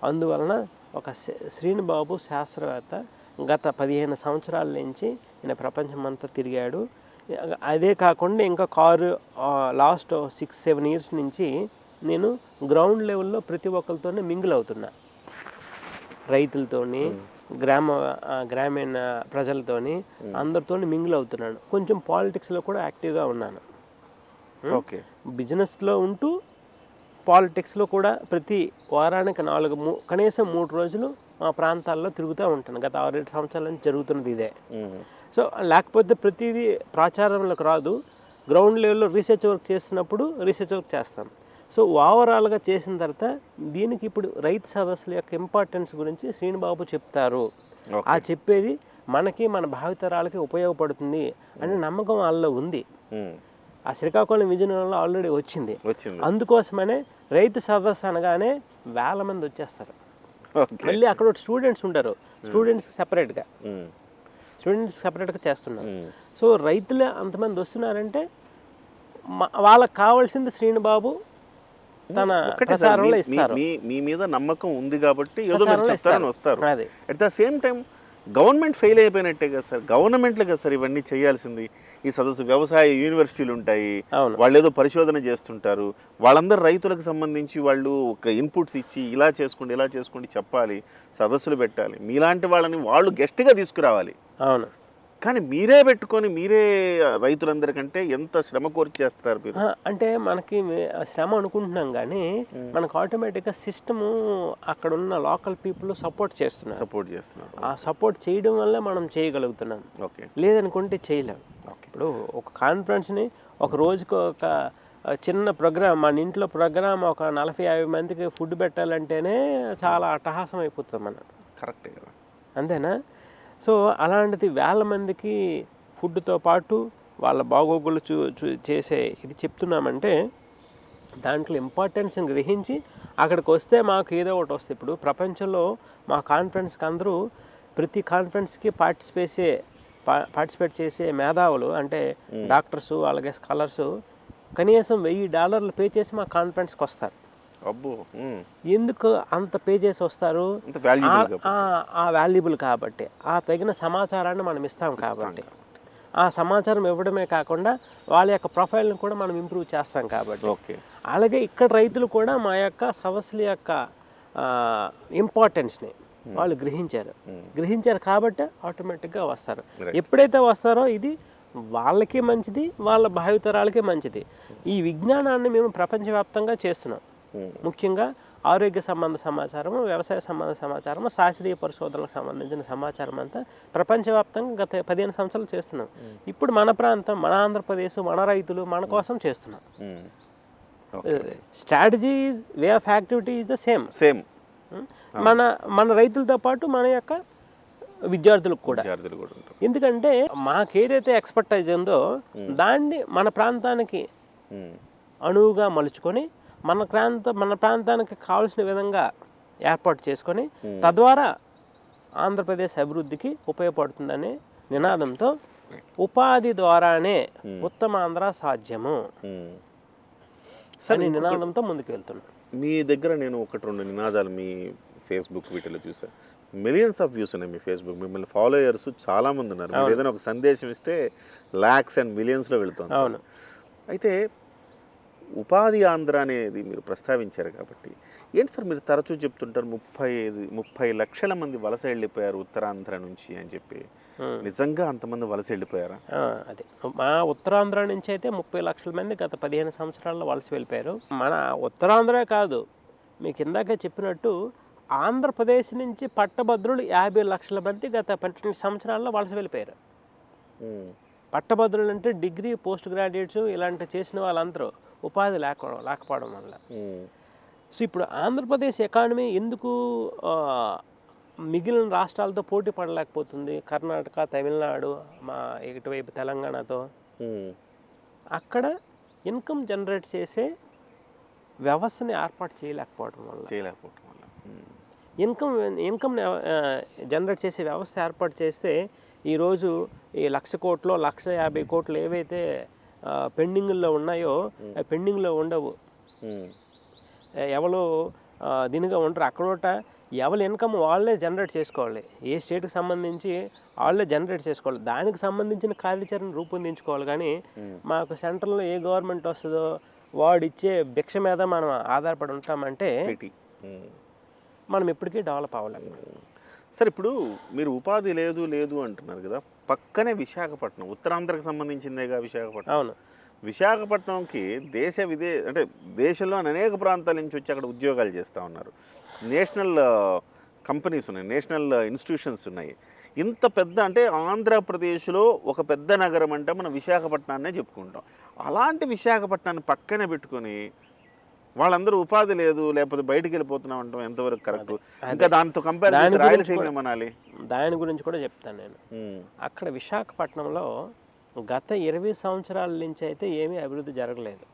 అందువలన ఒక శ్రీనుబాబు శాస్త్రవేత్త గత 15 సంవత్సరాల నుంచి ఈయన ప్రపంచమంతా తిరిగాడు. అదే కాకుండా ఇంకా లాస్ట్ 6-7 ఇయర్స్ నుంచి నేను గ్రౌండ్ లెవెల్లో ప్రతి ఒక్కరితోనే మింగిల్ అవుతున్నా. రైతులతోని, గ్రామీణ ప్రజలతోని, అందరితోని మింగిల్ అవుతున్నాను. కొంచెం పాలిటిక్స్లో కూడా యాక్టివ్గా ఉన్నాను. బిజినెస్లో ఉంటూ పాలిటిక్స్లో కూడా ప్రతి వారానికి కనీసం 3 రోజులు మా ప్రాంతాల్లో తిరుగుతూ ఉంటాను. గత 6-7 సంవత్సరాల నుంచి జరుగుతున్నది ఇదే. సో లేకపోతే ప్రతిదీ ప్రాచారంలోకి రాదు. గ్రౌండ్ లెవెల్లో రీసెర్చ్ వర్క్ చేస్తున్నప్పుడు రీసెర్చ్ వర్క్ చేస్తాం. సో ఓవరాల్గా చేసిన తర్వాత దీనికి ఇప్పుడు రైతు సదస్సుల యొక్క ఇంపార్టెన్స్ గురించి శ్రీనుబాబు చెప్తారు. ఆ చెప్పేది మనకి మన భావితరాలకి ఉపయోగపడుతుంది అనే నమ్మకం వాళ్ళలో ఉంది. ఆ శ్రీకాకుళం విజయనగరంలో ఆల్రెడీ వచ్చింది. అందుకోసమనే రైతు సదస్సు అనగానే వేల మంది వచ్చేస్తారు. మళ్ళీ అక్కడ స్టూడెంట్స్ ఉంటారు, స్టూడెంట్స్కి సపరేట్గా చేస్తున్నారు. సో రైతులే అంతమంది వస్తున్నారంటే వాళ్ళకి కావాల్సింది శ్రీనుబాబు తన ప్రచారంలో ఇస్తారు. మీ మీద నమ్మకం ఉంది కాబట్టి ఏదో మీరు చెప్తారని వస్తారు. At the same time government fail అయిపోయినట్టే కదా సార్, గవర్నమెంట్లే కదా సార్ ఇవన్నీ చేయాల్సింది. ఈ సదస్సు వ్యవసాయ యూనివర్సిటీలు ఉంటాయి, వాళ్ళు ఏదో పరిశోధన చేస్తుంటారు, వాళ్ళందరూ రైతులకు సంబంధించి వాళ్ళు ఒక ఇన్పుట్స్ ఇచ్చి ఇలా చేసుకోండి చెప్పాలి, సదస్సులు పెట్టాలి, మీలాంటి వాళ్ళని వాళ్ళు గెస్ట్గా తీసుకురావాలి. అవును, కానీ మీరే పెట్టుకొని మీరే రైతులందరికంటే ఎంత శ్రమ కోర్చి చేస్తారు మీరు. అంటే మనకి శ్రమ అనుకుంటున్నాం కానీ మనకు ఆటోమేటిక్గా సిస్టము అక్కడ ఉన్న లోకల్ పీపుల్ సపోర్ట్ చేస్తున్నారు. ఆ సపోర్ట్ చేయడం వల్ల మనం చేయగలుగుతున్నాం. ఓకే, లేదనుకుంటే చేయలేం. ఇప్పుడు ఒక కాన్ఫరెన్స్ని ఒక రోజుకు ఒక చిన్న ప్రోగ్రామ్, మన ఇంట్లో ప్రోగ్రామ్ ఒక 40-50 మందికి ఫుడ్ పెట్టాలంటేనే చాలా అట్టహాసం అయిపోతుంది మనం. కరెక్టే కదా, అంతేనా? సో అలాంటిది వేల మందికి ఫుడ్తో పాటు వాళ్ళ బాగోగులు చేసే ఇది చెప్తున్నామంటే దాంట్లో ఇంపార్టెన్స్ని గ్రహించి అక్కడికి వస్తే మాకు ఏదో ఒకటి వస్తుంది. ఇప్పుడు ప్రపంచంలో మా కాన్ఫరెన్స్కి అందరూ ప్రతి కాన్ఫరెన్స్కి పార్టిసిపేట్ చేసే మేధావులు అంటే డాక్టర్సు అలాగే స్కాలర్సు కనీసం $1000 పే చేసి మా కాన్ఫరెన్స్కి వస్తారు. ఎందుకు అంత పే చేసి వస్తారు? ఆ వాల్యుబుల్ కాబట్టి, ఆ తగిన సమాచారాన్ని మనం ఇస్తాం కాబట్టి, ఆ సమాచారం ఇవ్వడమే కాకుండా వాళ్ళ యొక్క ప్రొఫైల్ని కూడా మనం ఇంప్రూవ్ చేస్తాం కాబట్టి. అలాగే ఇక్కడ రైతులు కూడా మా యొక్క సదస్సుల యొక్క ఇంపార్టెన్స్ని వాళ్ళు గ్రహించారు కాబట్టి ఆటోమేటిక్గా వస్తారు. ఎప్పుడైతే వస్తారో ఇది వాళ్ళకి మంచిది, వాళ్ళ భావితరాలకి మంచిది. ఈ విజ్ఞానాన్ని మేము ప్రపంచవ్యాప్తంగా చేస్తున్నాం. ముఖ్యంగా ఆరోగ్య సంబంధ సమాచారము, వ్యవసాయ సంబంధ సమాచారము, శాస్త్రీయ పరిశోధనలకు సంబంధించిన సమాచారం అంతా ప్రపంచవ్యాప్తంగా గత 15 సంవత్సరాలు చేస్తున్నాం. ఇప్పుడు మన ప్రాంతం, మన ఆంధ్రప్రదేశ్, మన రైతులు మన కోసం చేస్తున్నాం. Strategy, way of activity is the same. మన రైతులతో పాటు మన యొక్క విద్యార్థులకు కూడా. ఎందుకంటే మాకేదైతే ఎక్స్పర్టైజ్ ఉందో దాన్ని మన ప్రాంతానికి అణువుగా మలుచుకొని మన ప్రాంతానికి కావాల్సిన విధంగా ఏర్పాటు చేసుకొని తద్వారా ఆంధ్రప్రదేశ్ అభివృద్ధికి ఉపయోగపడుతుందనే నినాదంతో ఉపాధి ద్వారానే ఉత్తమాంధ్ర సాధ్యము అనే నినాదంతో ముందుకు వెళ్తున్నాం. మీ దగ్గర నేను 1-2 నినాదాలు మీ ఫేస్బుక్ వీటిలో చూసాను. మిలియన్స్ ఆఫ్ వ్యూస్ ఉన్నాయి మీ ఫేస్బుక్. మిమ్మల్ని ఫాలోయర్స్ చాలా మంది ఉన్నారు. మీరు ఏదైనా ఒక సందేశం ఇస్తే lakhs and millionsలో వెళుతుంది. అవును. అయితే ఉపాధి ఆంధ్ర అనేది మీరు ప్రస్తావించారు కాబట్టి ఏంటి సార్ మీరు తరచూ చెప్తుంటారు 30 లక్షల మంది వలస వెళ్ళిపోయారు ఉత్తరాంధ్ర నుంచి అని చెప్పి. నిజంగా అంతమంది వలస వెళ్ళిపోయారా? అదే మా ఉత్తరాంధ్ర నుంచి అయితే 30 లక్షల మంది గత 15 సంవత్సరాల్లో వలస వెళ్ళిపోయారు. మన ఉత్తరాంధ్ర కాదు, మీకు ఇందాక చెప్పినట్టు ఆంధ్రప్రదేశ్ నుంచి పట్టభద్రులు 50 లక్షల మంది గత 12 సంవత్సరాల్లో వలస వెళ్ళిపోయారు. పట్టభద్రులు అంటే డిగ్రీ, పోస్ట్ గ్రాడ్యుయేట్స్ ఇలాంటి చేసిన వాళ్ళందరూ ఉపాధి లేకపోవడం వల్ల. సో ఇప్పుడు ఆంధ్రప్రదేశ్ ఎకానమీ ఎందుకు మిగిలిన రాష్ట్రాలతో పోటీ పడలేకపోతుంది? కర్ణాటక, తమిళనాడు, మా ఇటువైపు తెలంగాణతో అక్కడ ఇన్కమ్ జనరేట్ చేసే వ్యవస్థని ఏర్పాటు చేయలేకపోవడం వల్ల ఇన్కమ్ జనరేట్ చేసే వ్యవస్థ ఏర్పాటు చేస్తే ఈరోజు ఈ 1,00,000 కోట్లు, 1,50,000 కోట్లు ఏవైతే పెండింగ్లో ఉన్నాయో పెండింగ్లో ఉండవు. ఎవరు దీనిగా ఉంటారు అక్కడోట ఎవరి ఇన్కమ్ వాళ్ళే జనరేట్ చేసుకోవాలి. ఏ స్టేట్కి సంబంధించి వాళ్ళే జనరేట్ చేసుకోవాలి. దానికి సంబంధించిన కార్యాచరణ రూపొందించుకోవాలి. కానీ మాకు సెంట్రల్లో ఏ గవర్నమెంట్ వస్తుందో వాడిచ్చే భిక్ష మీద మనం ఆధారపడి ఉంటామంటే మనం ఎప్పటికీ డెవలప్ అవ్వలేము. సార్ ఇప్పుడు మీరు ఉపాధి లేదు అంటున్నారు కదా, పక్కనే విశాఖపట్నం ఉత్తరాంధ్రకు సంబంధించిందేగా విశాఖపట్నం. అవును. విశాఖపట్నంకి అంటే దేశంలో అనేక ప్రాంతాల నుంచి వచ్చి అక్కడ ఉద్యోగాలు చేస్తూ ఉన్నారు. నేషనల్ కంపెనీస్ ఉన్నాయి, నేషనల్ ఇన్స్టిట్యూషన్స్ ఉన్నాయి. ఇంత పెద్ద అంటే ఆంధ్రప్రదేశ్లో ఒక పెద్ద నగరం అంటే మనం విశాఖపట్నాన్నే చెప్పుకుంటాం. అలాంటి విశాఖపట్నాన్ని పక్కనే పెట్టుకొని వాళ్ళందరూ ఉపాధి లేదు, లేకపోతే బయటికి వెళ్ళిపోతున్నాం అంటాం ఎంతవరకు కరెక్ట్? ఇంకా దాంతో కంపేర్ చేసి రాయలసీమ ఏమనాలి? దాని గురించి కూడా చెప్తాను నేను. అక్కడ విశాఖపట్నంలో గత 20 సంవత్సరాల నుంచి అయితే ఏమీ అభివృద్ధి జరగలేదు.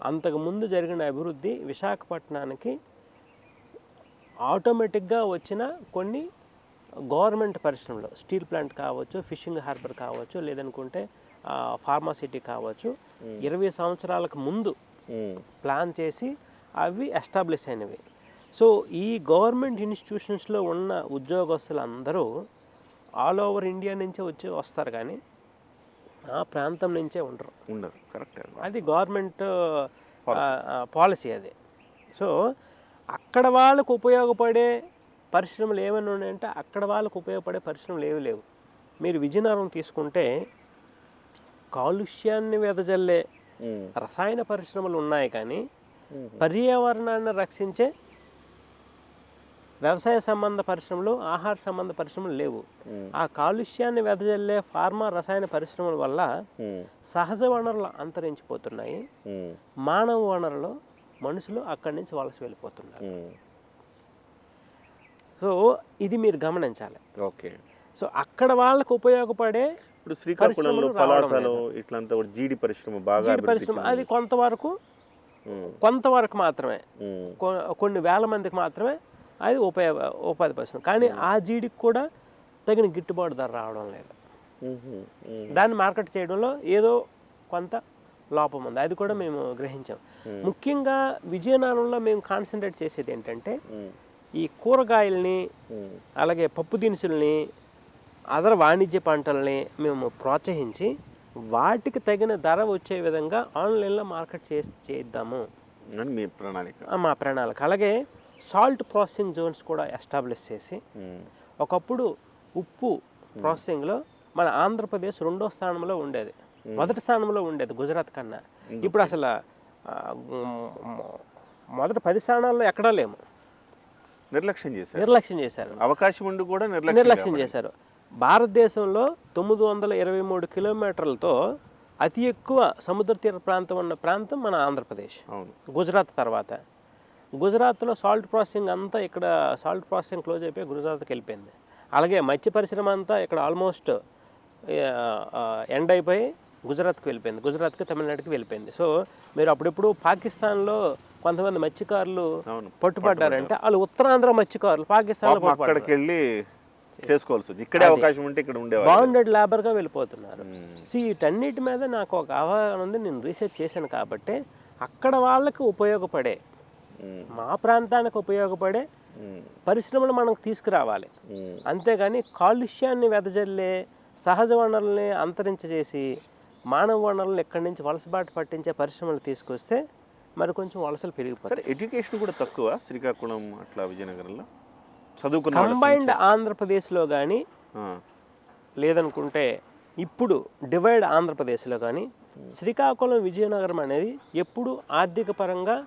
అంతకుముందు జరిగిన అభివృద్ధి విశాఖపట్నానికి ఆటోమేటిక్గా వచ్చిన కొన్ని గవర్నమెంట్ పరిశ్రమలు, స్టీల్ ప్లాంట్ కావచ్చు, ఫిషింగ్ హార్బర్ కావచ్చు, లేదనుకుంటే ఫార్మాసిటీ కావచ్చు, 20 సంవత్సరాలకు ముందు ప్లాన్ చేసి అవి ఎస్టాబ్లిష్ అయినవి. సో ఈ గవర్నమెంట్ ఇన్స్టిట్యూషన్స్లో ఉన్న ఉద్యోగస్తులందరూ ఆల్ ఓవర్ ఇండియా నుంచే వస్తారు, కానీ ఆ ప్రాంతం నుంచే ఉండరు. కరెక్ట్, అది గవర్నమెంట్ పాలసీ అది. సో అక్కడ వాళ్ళకు ఉపయోగపడే పరిశ్రమలు ఏమైనా ఉన్నాయంటే అక్కడ వాళ్ళకు ఉపయోగపడే పరిశ్రమలు ఏవి లేవు. మీరు విజయనగరం తీసుకుంటే కాలుష్యాన్ని వెదజల్లే రసాయన పరిశ్రమలు ఉన్నాయి, కానీ పర్యావరణాన్ని రక్షించే వ్యవసాయ సంబంధ పరిశ్రమలు, ఆహార సంబంధ పరిశ్రమలు లేవు. ఆ కాలుష్యాన్ని వెదజల్లే ఫార్మా రసాయన పరిశ్రమల వల్ల సహజ వనరులు అంతరించిపోతున్నాయి. మానవ వనరులు, మనుషులు అక్కడి నుంచి వలస వెళ్ళిపోతున్నారు. సో ఇది మీరు గమనించాలి. ఓకే. సో అక్కడ వాళ్ళకు ఉపయోగపడే ఇప్పుడు శ్రీకాకుళంలో పలాసలో ఇట్లంతా జీడి పరిశ్రమ బాగా పరిశ్రమ అది కొంతవరకు మాత్రమే, కొన్ని వేల మందికి మాత్రమే అది ఉపాధి పరిశ్రమ. కానీ ఆ జీడికి కూడా తగిన గిట్టుబాటు ధర రావడం లేదు. దాన్ని మార్కెట్ చేయడంలో ఏదో కొంత లోపం ఉంది, అది కూడా మేము గ్రహించాం. ముఖ్యంగా విజయనగరంలో మేము కాన్సన్ట్రేట్ చేసేది ఏంటంటే ఈ కూరగాయల్ని, అలాగే పప్పు దినుసుల్ని, అదర్ వాణిజ్య పంటల్ని మేము ప్రోత్సహించి వాటికి తగిన ధర వచ్చే విధంగా ఆన్లైన్లో మార్కెట్ చేద్దాము మీ ప్రణాళిక, మా ప్రణాళిక. అలాగే సాల్ట్ ప్రాసెసింగ్ జోన్స్ కూడా ఎస్టాబ్లిష్ చేసి, ఒకప్పుడు ఉప్పు ప్రాసెసింగ్లో మన ఆంధ్రప్రదేశ్ 2వ స్థానంలో ఉండేది, 1వ స్థానంలో ఉండేది గుజరాత్ కన్నా. ఇప్పుడు అసలు మొదటి 10 స్థానాల్లో ఎక్కడా లేము. నిర్లక్ష్యం చేశారు. అవకాశం ఉండి కూడా నిర్లక్ష్యం చేశారు. భారతదేశంలో 923 కిలోమీటర్లతో అతి ఎక్కువ సముద్ర తీర ప్రాంతం ఉన్న ప్రాంతం మన ఆంధ్రప్రదేశ్, గుజరాత్ తర్వాత. గుజరాత్లో సాల్ట్ ప్రాసెసింగ్ అంతా, ఇక్కడ సాల్ట్ ప్రాసెసింగ్ క్లోజ్ అయిపోయి గుజరాత్కి వెళ్ళిపోయింది. అలాగే మత్స్య పరిశ్రమ అంతా ఇక్కడ ఆల్మోస్ట్ ఎండ్ అయిపోయి గుజరాత్కి వెళ్ళిపోయింది, గుజరాత్కి తమిళనాడుకి వెళ్ళిపోయింది. సో మీరు అప్పుడెప్పుడు పాకిస్తాన్లో కొంతమంది మత్స్యకారులు పట్టుబడ్డారంటే వాళ్ళు ఉత్తరాంధ్ర మత్స్యకారులు పాకిస్తాన్లో అక్కడికి వెళ్ళి చేసుకోవాల్సి వచ్చింది. ఇక్కడే అవకాశం ఉంటే ఇక్కడ ఉండేవారు, బాండెడ్ లేబర్గా వెళ్ళిపోతున్నారు. సో వీటన్నిటి మీద నాకు ఒక అవగాహన ఉంది, నేను రీసెర్చ్ చేశాను. కాబట్టి అక్కడ వాళ్ళకి ఉపయోగపడే, మా ప్రాంతానికి ఉపయోగపడే పరిశ్రమలు మనకు తీసుకురావాలి. అంతేగాని కాలుష్యాన్ని వెదజల్లే, సహజ వనరుల్ని అంతరించేసి మానవ వనరులను ఎక్కడి నుంచి వలసబాటు పట్టించే పరిశ్రమలు తీసుకొస్తే మరి కొంచెం వలసలు పెరిగిపోతాయి. ఎడ్యుకేషన్ కూడా తక్కువ శ్రీకాకుళం అట్లా విజయనగరంలో చదువుకున్న కంబైన్డ్ ఆంధ్రప్రదేశ్లో కానీ, లేదనుకుంటే ఇప్పుడు డివైడ్ ఆంధ్రప్రదేశ్లో కానీ శ్రీకాకుళం, విజయనగరం అనేది ఎప్పుడు ఆర్థిక పరంగా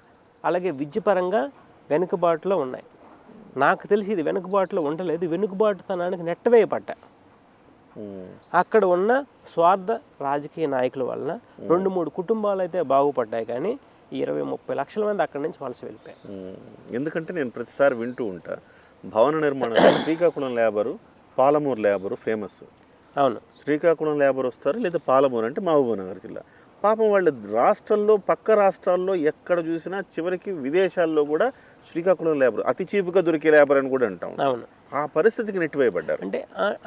అలాగే విద్య పరంగా వెనుకబాటులో ఉన్నాయి. నాకు తెలిసి ఇది వెనుకబాటులో ఉండలేదు, వెనుకబాటుతనానికి నెట్టవేయబడ్డా. అక్కడ ఉన్న స్వార్థ రాజకీయ నాయకుల వలన 2-3 కుటుంబాలు అయితే బాగుపడ్డాయి, కానీ 20-30 లక్షల మంది అక్కడి నుంచి వలస వెళ్ళిపోయారు. ఎందుకంటే నేను ప్రతిసారి వింటూ ఉంటా, భవన నిర్మాణం Srikakulam labour, Palamuru labour famous. అవును, శ్రీకాకుళం లేబర్ వస్తారు, లేదా పాలమూరు అంటే మహబూబ్నగర్ జిల్లా. పాపం వాళ్ళు రాష్ట్రంలో, పక్క రాష్ట్రాల్లో ఎక్కడ చూసినా చివరికి విదేశాల్లో కూడా శ్రీకాకుళం లేబర్ అతి చీపుగా దొరికే లేబర్ అని కూడా అంటాం. అవును, ఆ పరిస్థితికి నెట్టివేయబడ్డారు.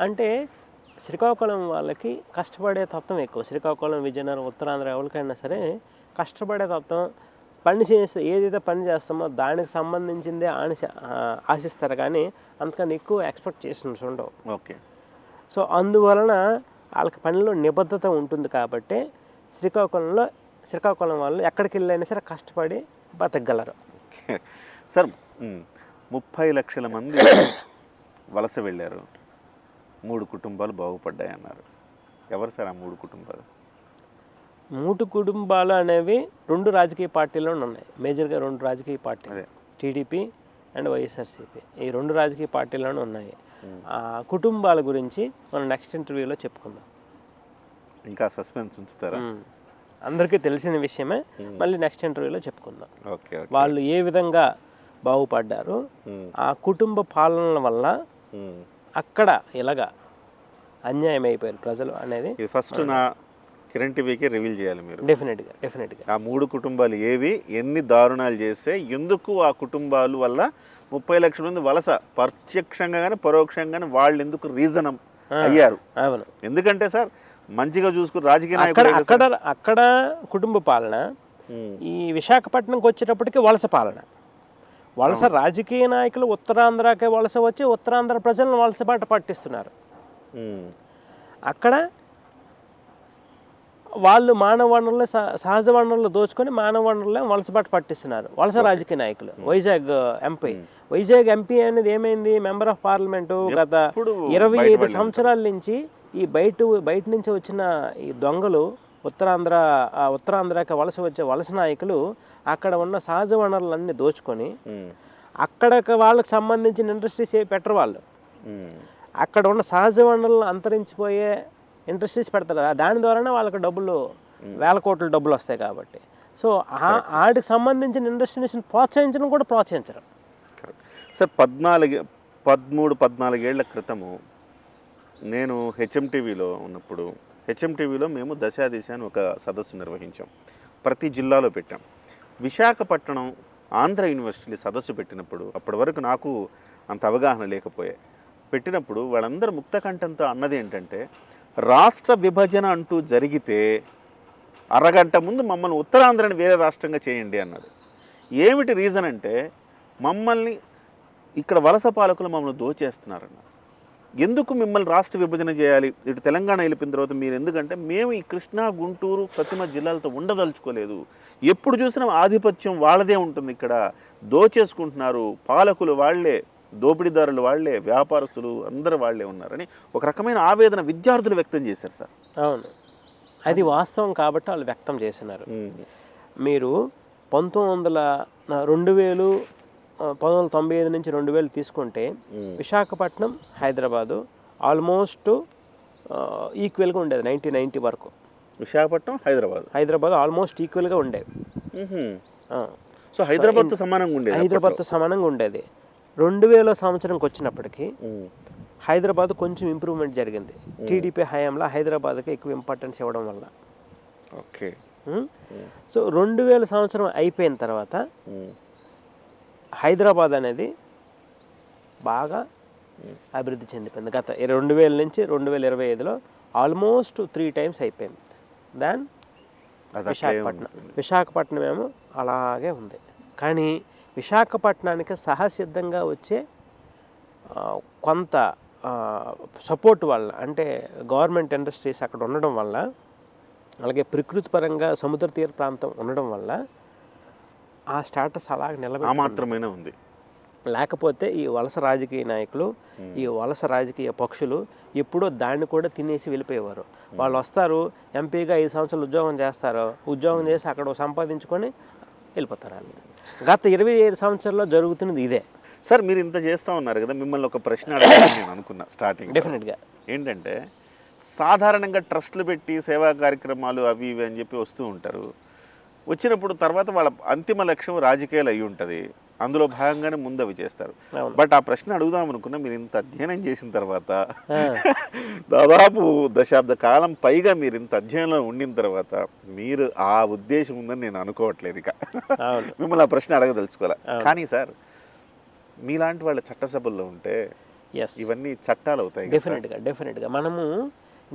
అంటే శ్రీకాకుళం వాళ్ళకి కష్టపడే తత్వం ఎక్కువ. శ్రీకాకుళం, విజయనగరం, ఉత్తరాంధ్ర ఎవరికైనా సరే కష్టపడే తత్వం. పని చేస్తే ఏదైతే పని చేస్తామో దానికి సంబంధించిందే ఆశిస్తారు, కానీ అంతకన్నా ఎక్కువ ఎక్స్పెక్టేషన్స్ ఉండవు. ఓకే. సో అందువలన వాళ్ళకి పనిలో నిబద్ధత ఉంటుంది. కాబట్టి శ్రీకాకుళం వాళ్ళు ఎక్కడికి వెళ్ళైనా సరే కష్టపడి బతకగలరు. సార్, 30 లక్షల మంది వలస వెళ్ళారు, 3 కుటుంబాలు బాగుపడ్డాయి అన్నారు. ఎవరు సార్ ఆ 3 కుటుంబాలు? 3 కుటుంబాలు అనేవి 2 రాజకీయ పార్టీలోనే ఉన్నాయి. మేజర్గా 2 రాజకీయ పార్టీలు, టీడీపీ అండ్ వైఎస్ఆర్సీపీ. ఈ 2 రాజకీయ పార్టీలోనే ఉన్నాయి. ఆ కుటుంబాల గురించి మనం నెక్స్ట్ ఇంటర్వ్యూలో చెప్పుకుందాం. ఇంకా సస్పెన్స్ ఉంచుతారా? అందరికీ తెలిసిన విషయమే. మళ్ళీ నెక్స్ట్ ఇంటర్వ్యూలో చెప్పుకుందాం. ఓకే. వాళ్ళు ఏ విధంగా బాగుపడ్డారు, ఆ కుటుంబ పాలన వల్ల అక్కడ ఇలాగా అన్యాయం అయిపోయారు ప్రజలు అనేది ఇది ఫస్ట్ నా కిరణ్ టీవీకి రివీల్ చేయాలి మీరు. డెఫినెట్గా ఆ 3 కుటుంబాలు ఏవి, ఎన్ని దారుణాలు చేస్తే, ఎందుకు ఆ కుటుంబాల వల్ల 30 లక్షల మంది వలస ప్రత్యక్షంగా కానీ పరోక్షంగానే వాళ్ళు ఎందుకు రీజన్ అయ్యారు. అవును. ఎందుకంటే సార్ మంచిగా చూసుకుని రాజకీయ అక్కడ కుటుంబ పాలన, ఈ విశాఖపట్నంకి వచ్చేటప్పటికి వలస పాలన. వలస రాజకీయ నాయకులు ఉత్తరాంధ్రకే వలస వచ్చి ఉత్తరాంధ్ర ప్రజలను వలస బాట పట్టిస్తున్నారు. అక్కడ వాళ్ళు మానవ వనరులు, సహజ వనరులు దోచుకొని మానవ వనరులను వలసబాటు పట్టిస్తున్నారు వలస రాజకీయ నాయకులు. వైజాగ్ ఎంపీ అనేది ఏమైంది, మెంబర్ ఆఫ్ పార్లమెంటు. గత 25 సంవత్సరాల నుంచి ఈ బయట నుంచి వచ్చిన ఈ దొంగలు ఉత్తరాంధ్రకి వలస వచ్చే వలస నాయకులు అక్కడ ఉన్న సహజ వనరులన్నీ దోచుకొని అక్కడ వాళ్ళకి సంబంధించిన ఇండస్ట్రీస్ పెట్టరు. వాళ్ళు అక్కడ ఉన్న సహజ వనరులను అంతరించిపోయే ఇండస్ట్రీస్ పెడతారు కదా, దాని ద్వారానే వాళ్ళకి డబ్బులు, వేల కోట్ల డబ్బులు వస్తాయి కాబట్టి. సో వాటికి సంబంధించిన ఇండస్ట్రీస్ని ప్రోత్సహించడం కూడా ప్రోత్సహించరు సార్. 13-14 ఏళ్ల క్రితము నేను హెచ్ఎంటీవీలో ఉన్నప్పుడు, హెచ్ఎంటీవీలో మేము దశాదిశ అని ఒక సదస్సు నిర్వహించాం, ప్రతి జిల్లాలో పెట్టాం. విశాఖపట్నం ఆంధ్ర యూనివర్సిటీ సదస్సు పెట్టినప్పుడు అప్పటి వరకు నాకు అంత అవగాహన లేకపోయాయి. పెట్టినప్పుడు వాళ్ళందరూ ముక్తకంఠంతో అన్నది ఏంటంటే, రాష్ట్ర విభజన అంటూ జరిగితే అరగంట ముందు మమ్మల్ని ఉత్తరాంధ్రని వేరే రాష్ట్రంగా చేయండి అన్నాడు. ఏమిటి రీజన్ అంటే, మమ్మల్ని ఇక్కడ వలస పాలకులు మమ్మల్ని దోచేస్తున్నారన్నారు. ఎందుకు మిమ్మల్ని రాష్ట్ర విభజన చేయాలి, ఇటు తెలంగాణ వెళ్ళిపోయిన తర్వాత మీరు, ఎందుకంటే మేము ఈ కృష్ణా, గుంటూరు, ప్రతిమ జిల్లాలతో ఉండదలుచుకోలేదు. ఎప్పుడు చూసినా ఆధిపత్యం వాళ్ళదే ఉంటుంది, ఇక్కడ దోచేసుకుంటున్నారు, పాలకులు వాళ్లే, దోపిడీదారులు వాళ్లే, వ్యాపారస్తులు అందరూ వాళ్లే ఉన్నారని ఒక రకమైన ఆవేదన విద్యార్థులు వ్యక్తం చేశారు సార్. అవును, అది వాస్తవం కాబట్టి వాళ్ళు వ్యక్తం చేస్తున్నారు. మీరు 1995 నుంచి 2000 తీసుకుంటే విశాఖపట్నం, హైదరాబాదు ఆల్మోస్ట్ ఈక్వల్గా ఉండేది 1990 వరకు. విశాఖపట్నం, హైదరాబాద్ ఆల్మోస్ట్ ఈక్వల్గా ఉండేవి. సో హైదరాబాద్తో సమానంగా ఉండేది. 2000 సంవత్సరంకి వచ్చినప్పటికీ హైదరాబాద్ కొంచెం ఇంప్రూవ్మెంట్ జరిగింది. టీడీపీ హయాంలో హైదరాబాద్కి ఎక్కువ ఇంపార్టెన్స్ ఇవ్వడం వల్ల. ఓకే. సో 2000 సంవత్సరం అయిపోయిన తర్వాత హైదరాబాద్ అనేది బాగా అభివృద్ధి చెందిపోయింది. గత 2000 నుంచి 2025లో ఆల్మోస్ట్ 3 times అయిపోయింది దాన్ విశాఖపట్నం ఏమో అలాగే ఉంది. కానీ విశాఖపట్నానికి సహసిద్ధంగా వచ్చే కొంత సపోర్ట్ వల్ల, అంటే గవర్నమెంట్ ఇండస్ట్రీస్ అక్కడ ఉండడం వల్ల, అలాగే ప్రకృతి పరంగా సముద్ర తీర ప్రాంతం ఉండడం వల్ల ఆ స్టాటస్ అలాగే మాత్రమే ఉంది. లేకపోతే ఈ వలస రాజకీయ నాయకులు, ఈ వలస రాజకీయ పక్షులు ఎప్పుడో దాన్ని కూడా తినేసి వెళ్ళిపోయేవారు. వాళ్ళు వస్తారు, ఎంపీగా 5 సంవత్సరాలు ఉద్యోగం చేస్తారు, ఉద్యోగం చేసి అక్కడ సంపాదించుకొని వెళ్ళిపోతారు. వాళ్ళు గత 25 సంవత్సరాల్లో జరుగుతున్నది ఇదే. సార్ మీరు ఇంత చేస్తూ ఉన్నారు కదా, మిమ్మల్ని ఒక ప్రశ్న అడగాలని నేను అనుకున్నా స్టార్టింగ్. డెఫినెట్గా ఏంటంటే, సాధారణంగా ట్రస్టులు పెట్టి సేవా కార్యక్రమాలు అవి ఇవి అని చెప్పి వస్తూ ఉంటారు. వచ్చినప్పుడు తర్వాత వాళ్ళ అంతిమ లక్ష్యం రాజకీయాలు అయి ఉంటుంది, అందులో భాగంగానే ముందు అవి చేస్తారు. బట్ ఆ ప్రశ్న అడుగుదాం అనుకున్నా, మీరు ఇంత అధ్యయనం చేసిన తర్వాత, దాదాపు దశాబ్ద కాలం పైగా మీరు ఇంత అధ్యయనంలో ఉండిన తర్వాత, మీరు ఆ ఉద్దేశం ఉందని నేను అనుకోవట్లేదు. ఇక మిమ్మల్ని ఆ ప్రశ్న అడగదలుచుకోవాలి. కానీ సార్, మీలాంటి వాళ్ళ చట్టసభల్లో ఉంటే ఇవన్నీ చట్టాలు అవుతాయి. డెఫినెట్గా మనము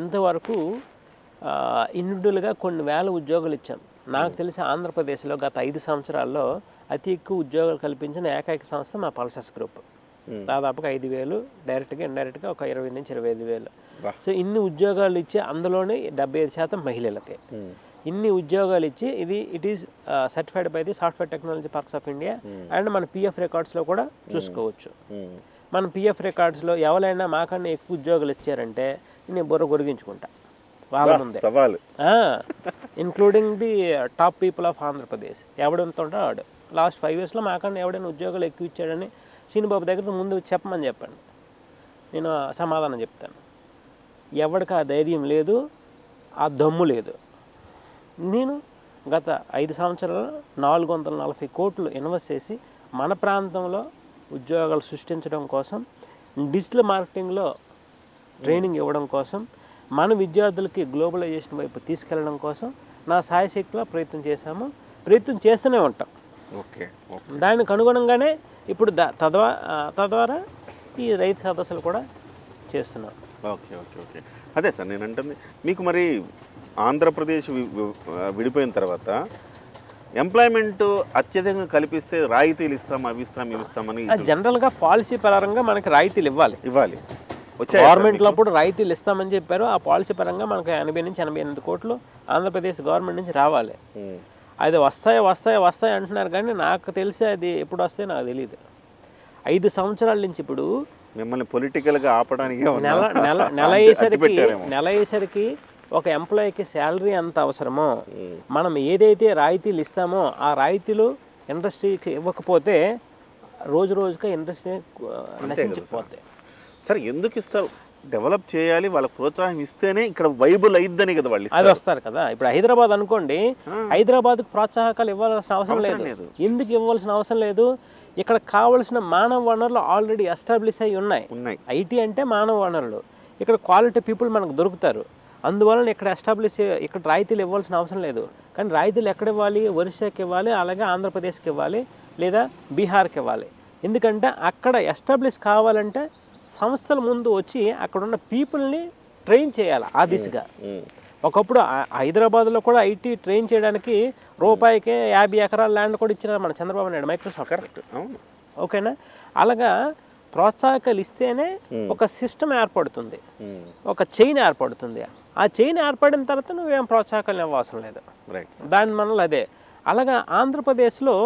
ఇంతవరకు ఇండివిజువల్గా కొన్ని వేల ఉద్యోగాలు ఇచ్చాం. నాకు తెలిసి ఆంధ్రప్రదేశ్లో గత 5 సంవత్సరాల్లో అతి ఎక్కువ ఉద్యోగాలు కల్పించిన ఏకైక సంస్థ మా పల్సస్ గ్రూప్. దాదాపుగా 5,000, డైరెక్ట్గా ఇండైరెక్ట్గా ఒక 20 నుంచి 25,000. సో ఇన్ని ఉద్యోగాలు ఇచ్చి అందులోనే 75% మహిళలకే. ఇన్ని ఉద్యోగాలు ఇచ్చి it is certified by the software technology parks of India. And మన పిఎఫ్ రికార్డ్స్లో కూడా చూసుకోవచ్చు. మన పిఎఫ్ రికార్డ్స్లో ఎవరైనా మాకన్నా ఎక్కువ ఉద్యోగాలు ఇచ్చారంటే నేను బుర్ర గొరిగించుకుంటా వాళ్ళ ముందే, including the top people of Andhra Pradesh. ఎవడంతుంటో వాడు లాస్ట్ 5 yearsలో మాకన్నా ఎవడైనా ఉద్యోగాలు ఎక్కువ ఇచ్చాడని సీనిబాబు దగ్గర ముందు చెప్పమని చెప్పండి, నేను సమాధానం చెప్తాను. ఎవరికి ఆ ధైర్యం లేదు, ఆ దమ్ము లేదు. నేను గత 5 సంవత్సరాలు 440 కోట్లు ఇన్వెస్ట్ చేసి మన ప్రాంతంలో ఉద్యోగాలు సృష్టించడం కోసం, డిజిటల్ మార్కెటింగ్లో ట్రైనింగ్ ఇవ్వడం కోసం, మన విద్యార్థులకి గ్లోబలైజేషన్ వైపు తీసుకెళ్ళడం కోసం నా సాయశక్తిలో ప్రయత్నం చేస్తూనే ఉంటాం. ఓకే. దానికి అనుగుణంగానే ఇప్పుడు తద్వారా ఈ రైతు సదస్సులు కూడా చేస్తున్నాం. ఓకే ఓకే ఓకే అదే సార్ నేను అంటుంది, మీకు మరి ఆంధ్రప్రదేశ్ విడిపోయిన తర్వాత ఎంప్లాయ్మెంట్ అత్యధికంగా కల్పిస్తే రాయితీలు ఇస్తాం, అవి ఇస్తాం, ఇవి ఇస్తామని జనరల్గా పాలసీ పరంగా మనకి రాయితీలు ఇవ్వాలి. గవర్నమెంట్లో అప్పుడు రాయితీలు ఇస్తామని చెప్పారు. ఆ పాలసీ పరంగా మనకు 80 నుంచి 88 కోట్లు ఆంధ్రప్రదేశ్ గవర్నమెంట్ నుంచి రావాలి. అది వస్తాయి అంటున్నారు, కానీ నాకు తెలిసి అది ఎప్పుడు వస్తాయో నాకు తెలియదు. 5 సంవత్సరాల నుంచి ఇప్పుడు మిమ్మల్ని పొలిటికల్గా ఆపడానికి నెల అయ్యేసరికి ఒక ఎంప్లాయీకి శాలరీ ఎంత అవసరమో, మనం ఏదైతే రాయితీలు ఇస్తామో ఆ రాయితీలు ఇండస్ట్రీకి ఇవ్వకపోతే రోజుగా ఇండస్ట్రీ నశించిపోతాయి. సరే ఎందుకు ఇస్తారు? డెవలప్ చేయాలి, వాళ్ళకి ప్రోత్సాహం ఇస్తేనే ఇక్కడ వైబుల్ అయిద్దని కదా వాళ్ళు అది వస్తారు కదా. ఇప్పుడు హైదరాబాద్ అనుకోండి, హైదరాబాద్కు ప్రోత్సాహకాలు ఇవ్వాల్సిన అవసరం లేదు. ఎందుకు ఇవ్వాల్సిన అవసరం లేదు? ఇక్కడ కావాల్సిన మానవ వనరులు ఆల్రెడీ ఎస్టాబ్లిష్ అయి ఉన్నాయి. ఐటీ అంటే మానవ వనరులు, ఇక్కడ క్వాలిటీ పీపుల్ మనకు దొరుకుతారు. అందువలన ఇక్కడ రాయితీలు ఇవ్వాల్సిన అవసరం లేదు. కానీ రాయితీలు ఎక్కడ ఇవ్వాలి? ఒరిస్సాకి ఇవ్వాలి, అలాగే ఆంధ్రప్రదేశ్కి ఇవ్వాలి, లేదా బీహార్కి ఇవ్వాలి. ఎందుకంటే అక్కడ ఎస్టాబ్లిష్ కావాలంటే సంస్థల ముందు వచ్చి అక్కడ ఉన్న పీపుల్ని ట్రైన్ చేయాలి ఆ దిశగా. ఒకప్పుడు హైదరాబాద్లో కూడా ఐటీ ట్రైన్ చేయడానికి రూపాయికే 50 ఎకరాల ల్యాండ్ కూడా ఇచ్చిన మన చంద్రబాబు నాయుడు మైక్రోసాఫ్ట్. కరెక్ట్. ఓకేనా? అలాగా ప్రోత్సాహకాలు ఇస్తేనే ఒక సిస్టమ్ ఏర్పడుతుంది, ఒక చైన్ ఏర్పడుతుంది. ఆ చైన్ ఏర్పడిన తర్వాత నువ్వేం ప్రోత్సాహకాలు ఇవ్వవసరం లేదు. దాని మనలో అదే. అలాగా ఆంధ్రప్రదేశ్లో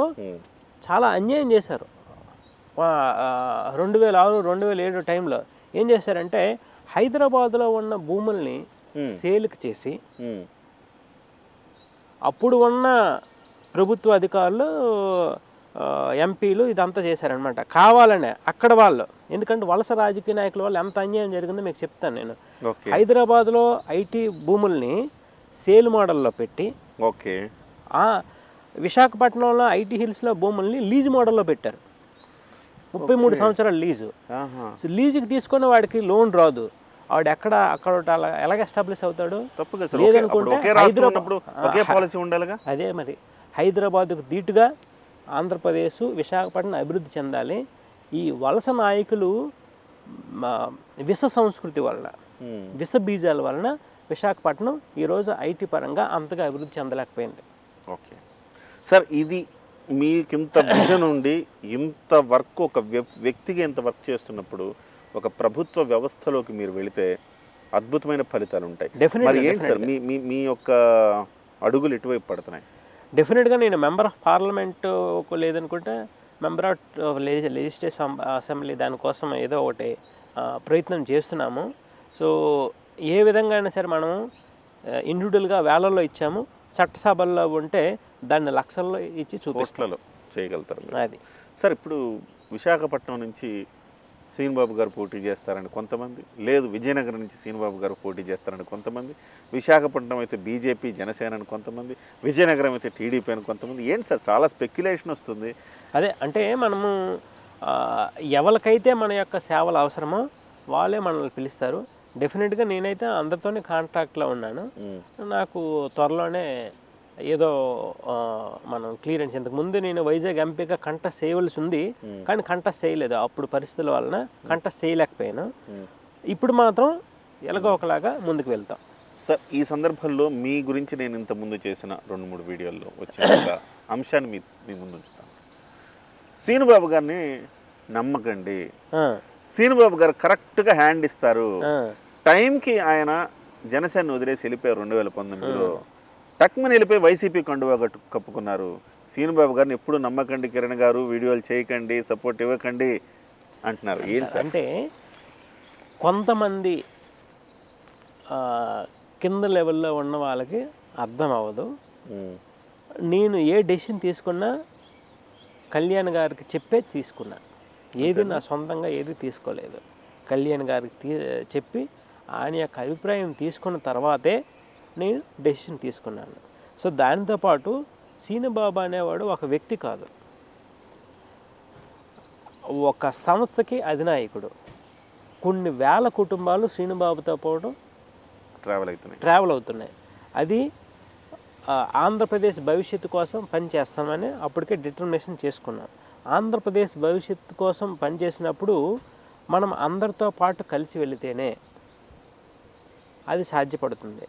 చాలా అన్యాయం చేశారు. 2006, 2007 టైంలో ఏం చేశారంటే హైదరాబాద్లో ఉన్న భూముల్ని సేల్కి చేసి, అప్పుడు ఉన్న ప్రభుత్వ అధికారులు, ఎంపీలు ఇదంతా చేశారనమాట కావాలనే అక్కడ వాళ్ళు. ఎందుకంటే వలస రాజకీయ నాయకుల వల్ల ఎంత అన్యాయం జరిగిందో మీకు చెప్తాను నేను. హైదరాబాద్లో ఐటీ భూముల్ని సేల్ మోడల్లో పెట్టి, విశాఖపట్నంలో ఐటీ హిల్స్లో భూముల్ని లీజ్ మోడల్లో పెట్టారు. 33 సంవత్సరాల లీజు. లీజుకి తీసుకున్న వాడికి లోన్ రాదు. వాడు అక్కడ ఎలాగ ఎస్టాబ్లిష్ అవుతాడు? లేదనుకుంటే అదే మరి హైదరాబాద్కు ధీటుగా ఆంధ్రప్రదేశ్, విశాఖపట్నం అభివృద్ధి చెందాలి. ఈ వలస నాయకులు విష సంస్కృతి వలన, విష బీజాల వలన విశాఖపట్నం ఈరోజు ఐటీ పరంగా అంతగా అభివృద్ధి చెందలేకపోయింది. ఓకే సార్, ఇది మీకింత విజన్ ఉండి ఇంత వర్క్, ఒక వ్యక్తిగా ఇంత వర్క్ చేస్తున్నప్పుడు ఒక ప్రభుత్వ వ్యవస్థలోకి మీరు వెళితే అద్భుతమైన ఫలితాలు ఉంటాయి. మరి ఏంటి సార్ మీ యొక్క అడుగులు ఎటువైపు పడుతున్నాయి? డెఫినెట్గా నేను మెంబర్ ఆఫ్ పార్లమెంట్ లేదనుకుంటే మెంబర్ ఆఫ్ లెజిస్లేటివ్ అసెంబ్లీ దానికోసం ఏదో ఒకటి ప్రయత్నం చేస్తున్నాము. సో ఏ విధంగా అయినా సరే మనం ఇండివిజువల్గా వేలల్లో ఇచ్చాము, చట్టసభల్లో ఉంటే దాన్ని లక్షల్లో ఇచ్చి చూపిస్తలో చేయగలుగుతారు. అది సార్, ఇప్పుడు విశాఖపట్నం నుంచి శ్రీనిబాబు గారు పోటీ చేస్తారని కొంతమంది, లేదు విజయనగరం నుంచి శ్రీనిబాబు గారు పోటీ చేస్తారని కొంతమంది, విశాఖపట్నం అయితే బీజేపీ జనసేన అని కొంతమంది, విజయనగరం అయితే టీడీపీ అని కొంతమంది. ఏంటి సార్ చాలా స్పెక్యులేషన్ వస్తుంది. అదే అంటే మనము ఎవరికైతే మన యొక్క సేవలు అవసరమో వాళ్ళే మనల్ని పిలుస్తారు. డెఫినెట్గా నేనైతే అందరితోనే కాంటాక్ట్లో ఉన్నాను. నాకు త్వరలోనే ఏదో మనం క్లియరెన్స్, ఇంతకుముందు నేను వైజాగ్ ఎంపీగా కంటెస్ట్ చేయవలసి ఉంది, కానీ కంటెస్ట్ చేయలేదు. అప్పుడు పరిస్థితుల వలన కంటెస్ట్ చేయలేకపోయాను. ఇప్పుడు మాత్రం ఎలాగో ఒకలాగా ముందుకు వెళ్తాం. సార్, ఈ సందర్భంలో మీ గురించి నేను ఇంత ముందు చేసిన 2-3 వీడియోల్లో వచ్చిన ఒక అంశాన్ని మీ ముందు ఉంచుతాను. శ్రీనుబాబు గారిని నమ్మకండి, శ్రీనుబాబు గారు కరెక్ట్గా హ్యాండ్ ఇస్తారు. టైంకి ఆయన జనసేన వదిలేసి వెళ్ళిపోయారు. 2019లో టక్మని వెళ్ళిపోయి వైసీపీ కండువా కప్పుకున్నారు. శ్రీనుబాబు గారిని ఎప్పుడు నమ్మకండి, కిరణ్ గారు వీడియోలు చేయకండి, సపోర్ట్ ఇవ్వకండి అంటున్నారు. ఏంటి అంటే కొంతమంది కింద లెవెల్లో ఉన్న వాళ్ళకి అర్థం అవ్వదు. నేను ఏ డెసిషన్ తీసుకున్నా కళ్యాణ్ గారికి చెప్పే తీసుకున్నా, ఏది నా సొంతంగా ఏది తీసుకోలేదు. కళ్యాణ్ గారికి చెప్పి ఆయన యొక్క అభిప్రాయం తీసుకున్న తర్వాతే నేను డెసిషన్ తీసుకున్నాను. సో దానితోపాటు సీనుబాబు అనేవాడు ఒక వ్యక్తి కాదు, ఒక సంస్థకి అధినాయకుడు. కొన్ని వేల కుటుంబాలు శ్రీనుబాబుతో పాటు ట్రావెల్ అవుతున్నాయి. అది ఆంధ్రప్రదేశ్ భవిష్యత్తు కోసం పనిచేస్తామని అప్పటికే డిటర్మినేషన్ చేసుకున్నాం. ఆంధ్రప్రదేశ్ భవిష్యత్తు కోసం పనిచేసినప్పుడు మనం అందరితో పాటు కలిసి వెళితేనే అది సాధ్యపడుతుంది.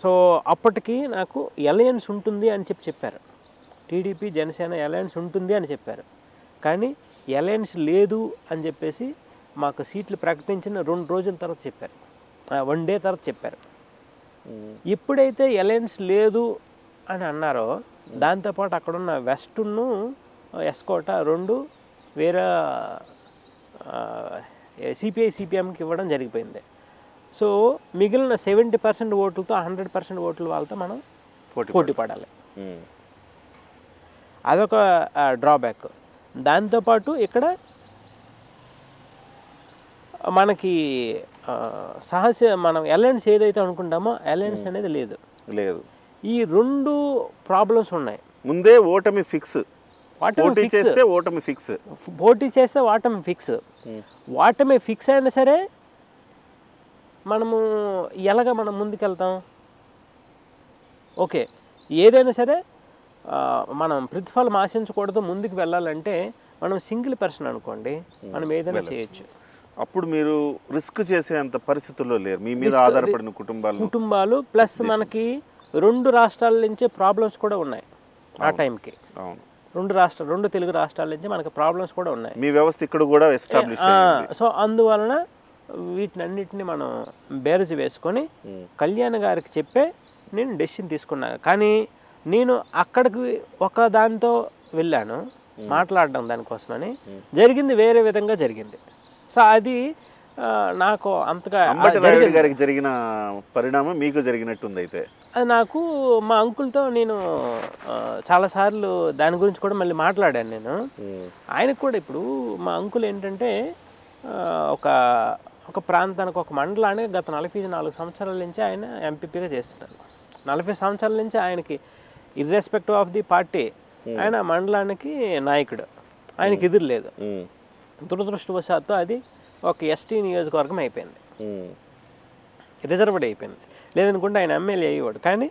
సో అప్పటికి నాకు అలయన్స్ ఉంటుంది అని చెప్పారు. టీడీపీ జనసేన అలయన్స్ ఉంటుంది అని చెప్పారు. కానీ అలయన్స్ లేదు అని చెప్పేసి మాకు సీట్లు ప్రకటించిన 2 రోజుల తర్వాత చెప్పారు, 1 డే తర్వాత చెప్పారు. ఎప్పుడైతే అలయన్స్ లేదు అని అన్నారో దాంతోపాటు అక్కడున్న వెస్టును ఎస్కోట 2 వేరే సిపిఐ సిపిఎంకి ఇవ్వడం జరిగిపోయింది. సో మిగిలిన 70% ఓట్లతో 100% ఓట్లు వాళ్ళతో మనం పోటీ పడాలి. అదొక డ్రాబ్యాక్. దాంతోపాటు ఇక్కడ మనకి మనం అలయన్స్ ఏదైతే అనుకుంటామో అలయన్స్ అనేది లేదు. ఈ 2 ప్రాబ్లమ్స్ ఉన్నాయి. ముందే ఓటమి ఫిక్స్, పోటీ చేస్తే ఓటమి ఫిక్స్. ఓటమి ఫిక్స్ అయినా సరే మనము మనం ముందుకెళ్తాం. ఓకే, ఏదైనా సరే మనం ప్రతిఫలం ఆశించకూడదు, ముందుకు వెళ్ళాలంటే మనం సింగిల్ పర్సన్ అనుకోండి, మనం ఏదైనా చేయొచ్చు. అప్పుడు మీరు రిస్క్ చేసేంత పరిస్థితుల్లో లేరు, మీ మీద ఆధారపడిన కుటుంబాలు ప్లస్ మనకి 2 రాష్ట్రాల నుంచి ప్రాబ్లమ్స్ కూడా ఉన్నాయి ఆ టైంకి. 2 తెలుగు రాష్ట్రాల నుంచి మనకి ప్రాబ్లమ్స్ కూడా ఉన్నాయి. మీ వ్యవస్థ ఇక్కడ కూడా ఎస్టాబ్లిష్ అయ్యింది. సో అందువలన వీటినన్నిటిని మనం బేరజు వేసుకొని కళ్యాణ్ గారికి చెప్పే నేను డెసిషన్ తీసుకున్నాను. కానీ నేను అక్కడికి ఒక దాంతో వెళ్ళాను మాట్లాడడం దానికోసమని, జరిగింది వేరే విధంగా జరిగింది. సో అది నాకు అంతగా గారికి జరిగిన పరిణామం మీకు జరిగినట్టుంది. అయితే అది నాకు మా అంకుల్తో నేను చాలాసార్లు దాని గురించి కూడా మళ్ళీ మాట్లాడాను నేను. ఆయనకు కూడా ఇప్పుడు మా అంకుల్ ఏంటంటే ఒక ప్రాంతానికి, ఒక మండలానికి గత 44 సంవత్సరాల నుంచి ఆయన ఎంపీపీగా చేస్తున్నారు. 40 సంవత్సరాల నుంచి ఆయనకి ఇర్రెస్పెక్టివ్ ఆఫ్ ది పార్టీ ఆయన మండలానికి నాయకుడు, ఆయనకి ఎదురు లేదు. దురదృష్టవశాత్తు అది ఒక ఎస్టీ నియోజకవర్గం అయిపోయింది, రిజర్వ్డ్ అయిపోయింది. లేదనుకుంటే ఆయన ఎమ్మెల్యే అయ్యేవాడు. కానీ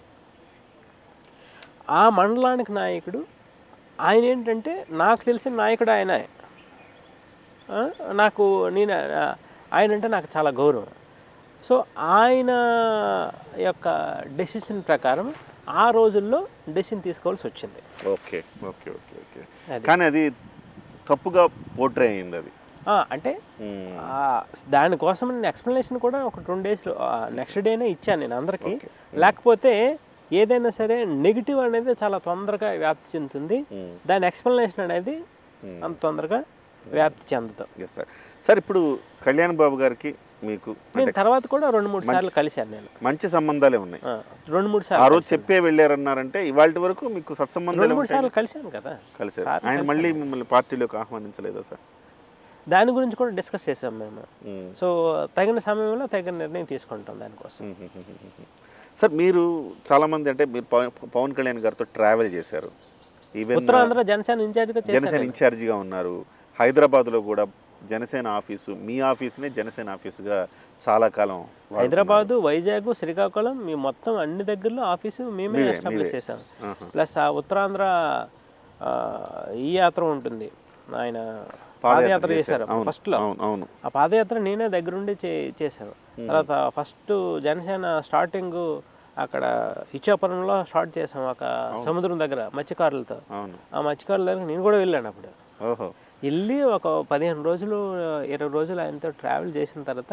ఆ మండలానికి నాయకుడు ఆయన ఏంటంటే నాకు తెలిసిన నాయకుడు ఆయన. ఆయన అంటే నాకు చాలా గౌరవం. సో ఆయన యొక్క డెసిషన్ ప్రకారం ఆ రోజుల్లో డెసిషన్ తీసుకోవాల్సి వచ్చింది. ఓకే ఓకే ఓకే ఓకే కానీ అది తప్పుగా పోర్ట్రే అయింది అది. అంటే దానికోసం నేను ఎక్స్ప్లెనేషన్ కూడా ఒక 2 డేస్లో నెక్స్ట్ డేనే ఇచ్చాను నేను అందరికీ. లేకపోతే ఏదైనా సరే నెగిటివ్ అనేది చాలా తొందరగా వ్యాప్తి చెందుతుంది, దాని ఎక్స్ప్లెనేషన్ అనేది అంత తొందరగా వ్యాప్తి చెందుతాం. సార్ ఇప్పుడు కళ్యాణ్ బాబు గారికి మీకు నేను తర్వాత కూడా 2-3 సార్లు కలిశాను. నేను మంచి సంబంధాలే ఉన్నాయి. 2-3 సార్లు ఆ రోజు చెప్పే వెళ్ళారన్నారంటే ఇవాళ వరకు మీకు సత్సంబంధాలు 2-3 సార్లు కలిశాను కదా. కలిసారు. ఆయన మళ్ళీ మిమ్మల్ని పార్టీలోకి ఆహ్వానించలేదా సార్? దాని గురించి కూడా డిస్కస్ చేసాం మేము. సో తగిన సమయంలో తగిన నిర్ణయం తీసుకుంటాం దానికోసం. సార్ మీరు చాలామంది అంటే మీరు పవన్ కళ్యాణ్ గారితో ట్రావెల్ చేశారు, ఈవెన్ ఉత్తరాంధ్ర జనసేన ఇన్ఛార్జిగా ఉన్నారు. హైదరాబాద్లో కూడా జనసేన ఆఫీసు, మీ ఆఫీసునే జనసేన ఆఫీసుగా చాలా కాలం హైదరాబాదు, వైజాగ్, శ్రీకాకుళం మీ మొత్తం అన్ని దగ్గరలో ఆఫీసు మేమే ఎస్టాబ్లిష్ చేసాం. ప్లస్ ఆ ఉత్తరాంధ్ర ఈ యాత్ర ఉంటుంది, ఆయన పాదయాత్ర చేశారు ఫస్ట్లో. ఆ పాదయాత్ర నేనే దగ్గరుండి చేశాను. తర్వాత ఫస్ట్ జనసేన స్టార్టింగ్ అక్కడ ఇచ్చాపురంలో స్టార్ట్ చేసాం, ఒక సముద్రం దగ్గర మత్స్యకారులతో. ఆ మత్స్యకారుల దగ్గర నేను కూడా వెళ్ళాను. అప్పుడు వెళ్ళి ఒక 15 రోజులు 20 రోజులు ఆయనతో ట్రావెల్ చేసిన తర్వాత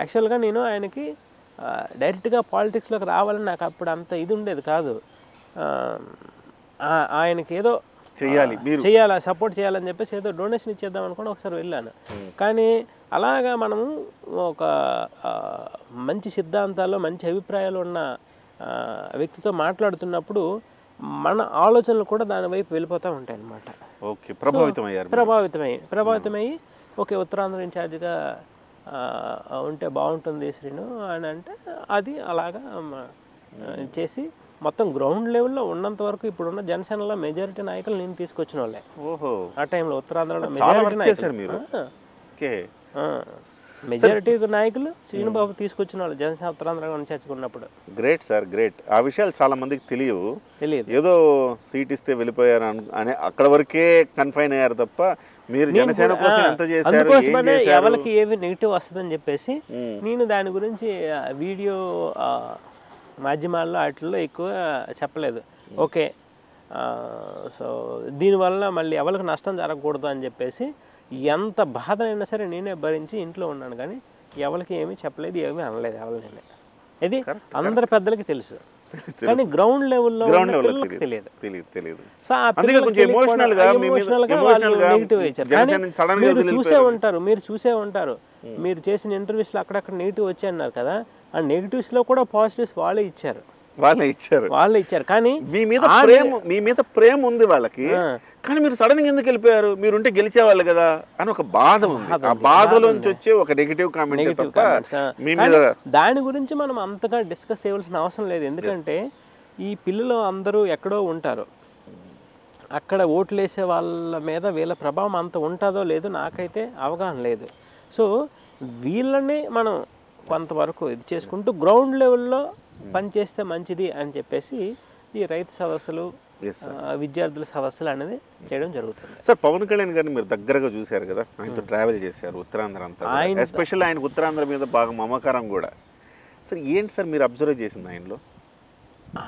యాక్చువల్గా నేను ఆయనకి డైరెక్ట్గా పాలిటిక్స్లోకి రావాలని నాకు అప్పుడు అంత ఇది ఉండేది కాదు. ఆయనకి ఏదో చేయాలి, సపోర్ట్ చేయాలని చెప్పేసి ఏదో డొనేషన్ ఇచ్చేద్దాం అనుకుని ఒకసారి వెళ్ళాను. కానీ అలాగా మనము ఒక మంచి సిద్ధాంతాలు, మంచి అభిప్రాయాలు ఉన్న వ్యక్తితో మాట్లాడుతున్నప్పుడు మన ఆలోచనలు కూడా దాని వైపు వెళ్ళిపోతూ ఉంటాయి అన్నమాట. ఓకే, ప్రభావితమై ఓకే ఉత్తరాంధ్ర ఇన్ఛార్జిగా ఉంటే బాగుంటుంది శ్రీను అని అంటే అది అలాగా చేసి మొత్తం గ్రౌండ్ లెవెల్లో ఉన్నంత వరకు ఇప్పుడున్న జనసేనలో మెజారిటీ నాయకులు నేను తీసుకొచ్చిన వాళ్ళే. ఓహో, ఆ టైంలో ఉత్తరాంధ్రలో చాలా మెజారిటీ వర్క్ చేశారు మీరు. ఓకే, మెజారిటీ నాయకులు శ్రీనుబాబు తీసుకొచ్చిన వాళ్ళు జనసేన ఉత్తరాంధ్ర చేర్చుకున్నప్పుడు. Great sir, great. ఆ విషయాలు చాలా మందికి తెలియవు. తెలియదు. ఏదో సీట్ ఇస్తే వెళ్ళిపోయారు అనే అక్కడ వరకే కన్ఫైన్ అయ్యారు తప్ప మీరు జనసేన కోసం ఎంత చేశారు, ఏం అందుకోసమనే చేశారు? ఎవరికి ఏవి నెగిటివ్ వస్తుందని చెప్పేసి నేను దాని గురించి వీడియో మాధ్యమాల్లో వాటిల్లో ఎక్కువ చెప్పలేదు. ఓకే, సో దీనివల్ల మళ్ళీ ఎవరికి నష్టం జరగకూడదు అని చెప్పేసి ఎంత బాధనైనా సరే నేనే భరించి ఇంట్లో ఉన్నాను, కానీ ఎవరికి ఏమీ చెప్పలేదు, ఏమీ అనలేదు ఎవరినైనా. ఇది అందరి పెద్దలకి తెలుసు, కానీ గ్రౌండ్ లెవెల్లో తెలియదు. సో ఆ నెగిటివ్ ఇచ్చారు. మీరు చూసే ఉంటారు మీరు చేసిన ఇంటర్వ్యూస్లో అక్కడక్కడ నెగిటివ్ వచ్చాయి అన్నారు కదా, ఆ నెగిటివ్స్లో కూడా పాజిటివ్స్ వాళ్ళే ఇచ్చారు. కానీ మీ మీద ప్రేమ ఉంది వాళ్ళకి, కానీ మీరు సడన్ గా ఎందుకు వెళ్ళిపోయారు, మీరుంటే గెలిచేవాళ్ళు కదా అని ఒక బాధ ఉంది. ఆ బాధలోంచి వచ్చే ఒక నెగిటివ్ కామెంట్ తప్ప మీ మీద దాని గురించి మనం అంతగా డిస్కస్ చేయవలసిన అవసరం లేదు. ఎందుకంటే ఈ పిల్లలు అందరూ ఎక్కడో ఉంటారు, అక్కడ ఓట్లు వేసే వాళ్ళ మీద వీళ్ళ ప్రభావం అంత ఉంటుందో లేదో నాకైతే అవగాహన లేదు. సో వీళ్ళని మనం కొంతవరకు ఇది చేసుకుంటూ గ్రౌండ్ లెవెల్లో పనిచేస్తే మంచిది అని చెప్పేసి ఈ రైతు సదస్సులు, విద్యార్థుల సదస్సులు అనేది చేయడం జరుగుతుంది. సార్, పవన్ కళ్యాణ్ గారిని మీరు దగ్గరగా చూశారు కదా, ఆయనతో ట్రావెల్ చేశారు ఉత్తరాంధ్ర అంతా, ఎస్పెషల్లీ ఆయనకు ఉత్తరాంధ్ర మీద బాగా మమకారం కూడా. సార్ ఏంటి సార్ మీరు అబ్జర్వ్ చేసింది ఆయనలో?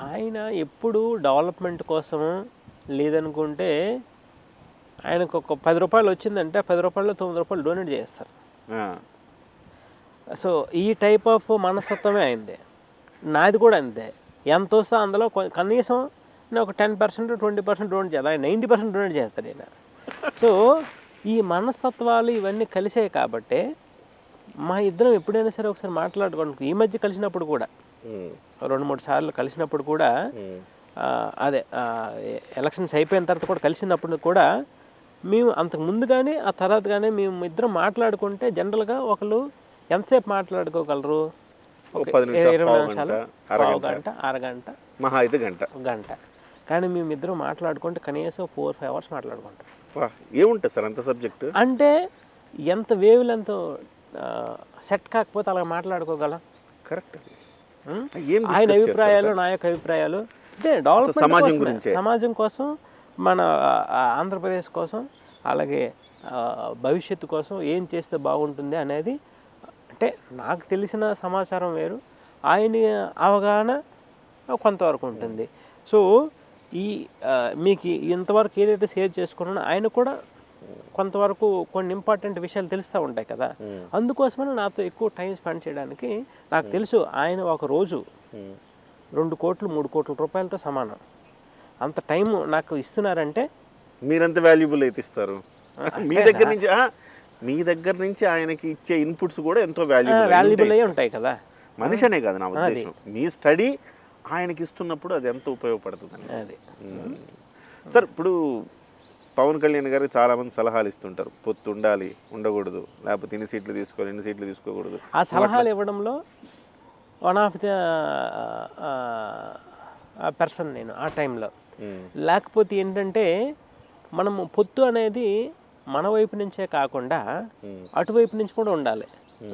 ఆయన ఎప్పుడు డెవలప్మెంట్ కోసము లేదనుకుంటే ఆయనకు ఒక 10 రూపాయలు వచ్చిందంటే 10 రూపాయల్లో 9 రూపాయలు డొనేట్ చేస్తారు. సో ఈ టైప్ ఆఫ్ మనస్తత్వమే అయింది. నాది కూడా అంతే. ఎంత వస్తే అందులో కనీసం నేను ఒక 10% 20% డొనేట్ చేయాలి, 90% డొనేట్ చేస్తాడు ఆయన. సో ఈ మనస్తత్వాలు ఇవన్నీ కలిసాయి కాబట్టి మా ఇద్దరం ఎప్పుడైనా సరే ఒకసారి మాట్లాడుకోండి. ఈ మధ్య కలిసినప్పుడు కూడా 2-3 సార్లు కలిసినప్పుడు కూడా అదే ఎలక్షన్స్ అయిపోయిన తర్వాత కూడా కలిసినప్పుడు కూడా మేము అంతకు ముందు కానీ ఆ తర్వాత కానీ మేము ఇద్దరం మాట్లాడుకుంటే జనరల్గా ఒకళ్ళు ఎంతసేపు మాట్లాడుకోగలరు, 20 నిమిషాలు, గంట, అరగంట, మహా అయితే గంట. కానీ మేమిద్దరం మాట్లాడుకుంటే కనీసం 4-5 అవర్స్ మాట్లాడుకుంటాం. ఏముంటుంది సార్ అంత సబ్జెక్ట్ అంటే ఎంత వేవ్ లెంత్ సెట్ కాకపోతే అలా మాట్లాడుకోగలం. కరెక్ట్. ఆయన అభిప్రాయాలు, నా యొక్క అభిప్రాయాలు, అంటే డెవలప్మెంట్ సమాజం కోసం, మన ఆంధ్రప్రదేశ్ కోసం, అలాగే భవిష్యత్తు కోసం ఏం చేస్తే బాగుంటుంది అనేది, అంటే నాకు తెలిసిన సమాచారం వేరు, ఆయన అవగాహన కొంతవరకు ఉంటుంది. సో ఈ మీకు ఇంతవరకు ఏదైతే షేర్ చేసుకున్నానో ఆయన కూడా కొంతవరకు కొన్ని ఇంపార్టెంట్ విషయాలు తెలుస్తూ ఉంటాయి కదా, అందుకోసమని నాతో ఎక్కువ టైం స్పెండ్ చేయడానికి నాకు తెలుసు. ఆయన ఒక రోజు 2 కోట్లు 3 కోట్ల రూపాయలతో సమానం. అంత టైం నాకు ఇస్తున్నారంటే మీరంత వాల్యుబుల్ అయితే ఇస్తారు. మీ దగ్గర నుంచి ఆయనకి ఇచ్చే ఇన్పుట్స్ కూడా ఎంతో వాల్యుబుల్ అయ్యి ఉంటాయి కదా. మనిషి అనే కాదు నా ఉద్దేశం, మీ స్టడీ ఆయనకి ఇస్తున్నప్పుడు అది ఎంత ఉపయోగపడుతుంది అది. సార్, ఇప్పుడు పవన్ కళ్యాణ్ గారికి చాలామంది సలహాలు ఇస్తుంటారు, పొత్తు ఉండాలి, ఉండకూడదు, లేకపోతే ఇన్ని సీట్లు తీసుకోవాలి, ఇన్ని సీట్లు తీసుకోకూడదు. ఆ సలహాలు ఇవ్వడంలో వన్ ఆఫ్ ద పర్సన్ నేను ఆ టైంలో. లేకపోతే ఏంటంటే మనము పొత్తు అనేది మన వైపు నుంచే కాకుండా అటువైపు నుంచి కూడా ఉండాలి.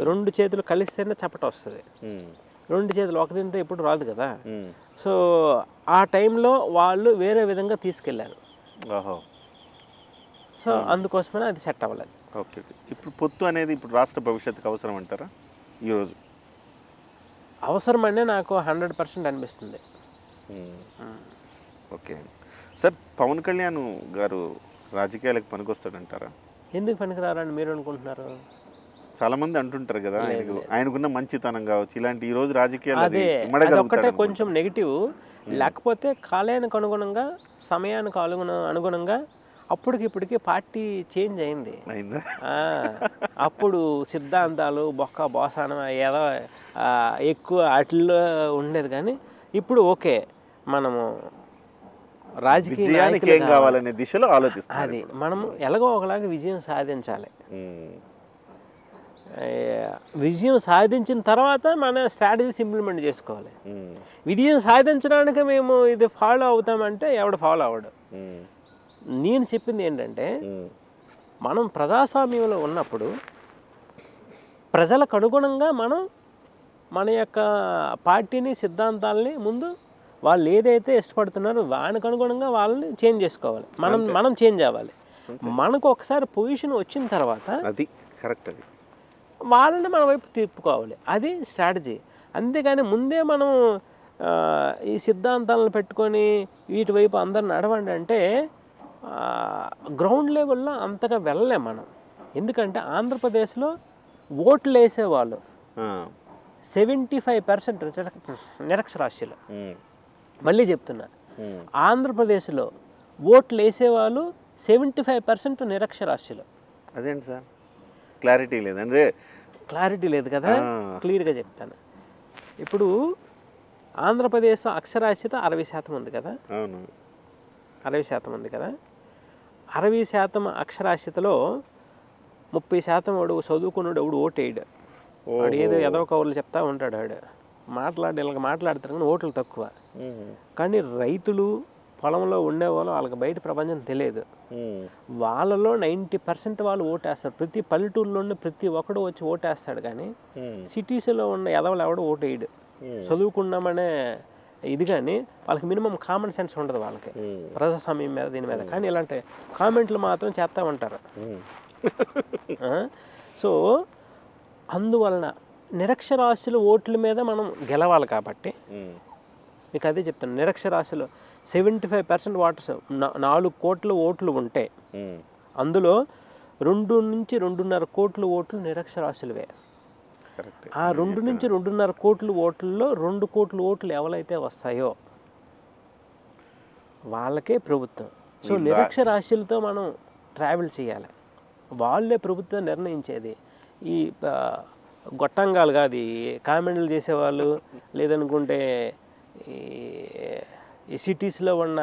2 చేతులు కలిస్తేనే చప్పట వస్తుంది, 2 చేతులు ఒక దీంతో ఎప్పుడు రాదు కదా. సో ఆ టైంలో వాళ్ళు వేరే విధంగా తీసుకెళ్లారు. సో అందుకోసమే అది సెట్ అవ్వలేదు. ఓకే, ఇప్పుడు పొత్తు అనేది ఇప్పుడు రాష్ట్ర భవిష్యత్తుకు అవసరం అంటారా? ఈరోజు అవసరమనే నాకు 100% అనిపిస్తుంది. ఓకే సార్, పవన్ కళ్యాణ్ గారు రాజకీయాలకు పనికొస్తాడంటారా? ఎందుకు పనికిరారని మీరు అనుకుంటున్నారు? చాలా మంది అంటుంటారు కదా, ఆయనకున్న మంచితనం కావచ్చు, ఇలాంటి ఈ రోజు రాజకీయాలు అదొక్కటే కొంచెం నెగిటివ్. లేకపోతే కాలానికి అనుగుణంగా, సమయానికి అనుగుణంగా అప్పటికిప్పటికి పార్టీ చేంజ్ అయింది. అప్పుడు సిద్ధాంతాలు బొక్క బోసానం ఏదో ఎక్కువ వాటిల్లో ఉండేది, కానీ ఇప్పుడు ఓకే మనము రాజకీయానికి ఏం కావాలనే దిశలో ఆలోచిస్తాం. అది మనము ఎలాగో ఒకలాగా విజయం సాధించాలి. విజయం సాధించిన తర్వాత మన స్ట్రాటజీస్ ఇంప్లిమెంట్ చేసుకోవాలి. విజయం సాధించడానికి మేము ఇది ఫాలో అవుతామంటే ఎవడు ఫాలో అవ్వడు. నేను చెప్పింది ఏంటంటే మనం ప్రజాస్వామ్యంలో ఉన్నప్పుడు ప్రజలకు అనుగుణంగా మనం మన యొక్క పార్టీని సిద్ధాంతాలని ముందు వాళ్ళు ఏదైతే ఇష్టపడుతున్నారో వానికి అనుగుణంగా వాళ్ళని చేంజ్ చేసుకోవాలి. మనం చేంజ్ అవ్వాలి. మనకు ఒకసారి పొజిషన్ వచ్చిన తర్వాత అది కరెక్ట్, అది వాళ్ళని మన వైపు తిప్పుకోవాలి. అది స్ట్రాటజీ. అంతేగాని ముందే మనం ఈ సిద్ధాంతాలను పెట్టుకొని వీటి వైపు అందరు నడవండి అంటే గ్రౌండ్ లెవెల్లో అంతగా వెళ్ళలేం మనం. ఎందుకంటే ఆంధ్రప్రదేశ్లో ఓట్లు వేసేవాళ్ళు 75% నిరక్షరాస్యులు. మళ్ళీ చెప్తున్నా, ఆంధ్రప్రదేశ్లో ఓట్లు వేసేవాళ్ళు 75% నిరక్షరాస్యులు. అదేంటి సార్ క్లారిటీ లేదండి? క్లారిటీ లేదు కదా, క్లియర్గా చెప్తాను. ఇప్పుడు ఆంధ్రప్రదేశ్ అక్షరాస్యత 60% ఉంది కదా. అవును, 60% ఉంది కదా. 60% అక్షరాస్యతలో 30% వాడు చదువుకున్నాడు, ఎవడు ఓటేయడు. వాడు ఏదో ఏదో కవర్లు చెప్తా ఉంటాడు. వాడు ఇలాగ మాట్లాడతారు కానీ ఓట్లు తక్కువ. కానీ రైతులు పొలంలో ఉండేవాళ్ళు వాళ్ళకి బయట ప్రపంచం తెలియదు. వాళ్ళలో 90% వాళ్ళు ఓటేస్తారు. ప్రతి పల్లెటూరులోనే ప్రతి ఒక్కడు వచ్చి ఓటేస్తాడు. కానీ సిటీస్లో ఉన్న ఎదవలు ఎవడు ఓటేయడు. చదువుకున్నామనే ఇది కానీ వాళ్ళకి మినిమం కామన్ సెన్స్ ఉండదు వాళ్ళకి ప్రజాస్వామ్యం మీద, దీని మీద. కానీ ఇలాంటి కామెంట్లు మాత్రం చేస్తూ ఉంటారు. సో అందువలన నిరక్షరాస్యుల ఓట్ల మీద మనం గెలవాలి. కాబట్టి మీకు అదే చెప్తాను, నిరక్షరాస్యులు 75% ఓటర్స్ 4 కోట్ల ఓట్లు ఉంటే అందులో 2 నుంచి 2.5 కోట్ల ఓట్లు నిరక్షరాస్యులవే. ఆ 2 నుంచి 2.5 కోట్ల ఓట్లలో 2 కోట్ల ఓట్లు ఎవరైతే వస్తాయో వాళ్ళకే ప్రభుత్వం. సో నిరక్షరాస్యులతో మనం ట్రావెల్ చేయాలి. వాళ్ళే ప్రభుత్వం నిర్ణయించేది. ఈ గొట్టంగాలు కాదు, ఈ కామెంట్లు చేసేవాళ్ళు, లేదనుకుంటే ఈ సిటీస్లో ఉన్న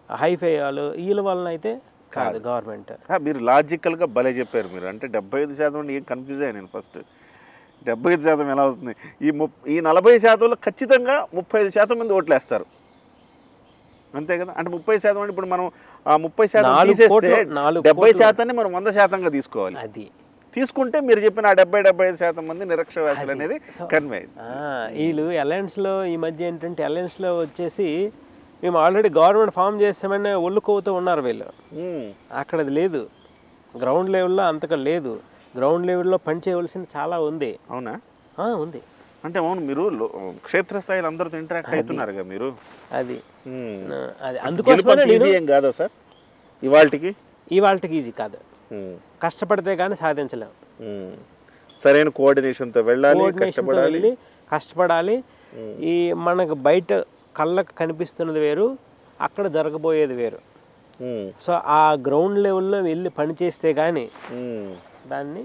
హైఫై వాళ్ళు, వీళ్ళ వలన అయితే కాదు గవర్నమెంట్. మీరు లాజికల్గా భలే చెప్పారు మీరు. అంటే 75% ఏం కన్ఫ్యూజ్ అయ్యాను నేను ఫస్ట్. 75% ఎలా అవుతుంది? ఈ 40%లో ఖచ్చితంగా 35% మంది ఓట్లు వేస్తారు, అంతే కదా. అంటే 30% ఇప్పుడు మనం 30% తీసేస్తే 70%ని మనం 100%గా తీసుకోవాలి. అది తీసుకుంటే మీరు చెప్పిన ఆ 70-75% మంది నిరక్షరాస్యులు అనేది కన్వే. వీళ్ళు అలయన్స్లో ఈ మధ్య ఏంటంటే అలయన్స్లో వచ్చేసి మేము ఆల్రెడీ గవర్నమెంట్ ఫామ్ చేస్తామని ఒళ్ళుకోవుతూ ఉన్నారు వీళ్ళు. అక్కడ అది లేదు, గ్రౌండ్ లెవెల్లో అంతగా లేదు. గ్రౌండ్ లెవెల్లో పని చేయవలసింది చాలా ఉంది. అవునా? ఉంది. అంటే అవును, మీరు క్షేత్రస్థాయిలో అందరితో ఇంటరాక్ట్ అవుతున్నారు కదా మీరు. అది అందుకోసమే ఏం కాదా సార్ ఇవాళకి ఈజీ కాదు. కష్టపడితే కానీ సాధించలేము. సరైన కోఆర్డినేషన్తో వెళ్ళాలి, కష్టపడాలి. ఈ మనకు బయట కళ్ళకు కనిపిస్తున్నది వేరు, అక్కడ జరగబోయేది వేరు. సో ఆ గ్రౌండ్ లెవెల్లో వెళ్ళి పని చేస్తే కానీ దాన్ని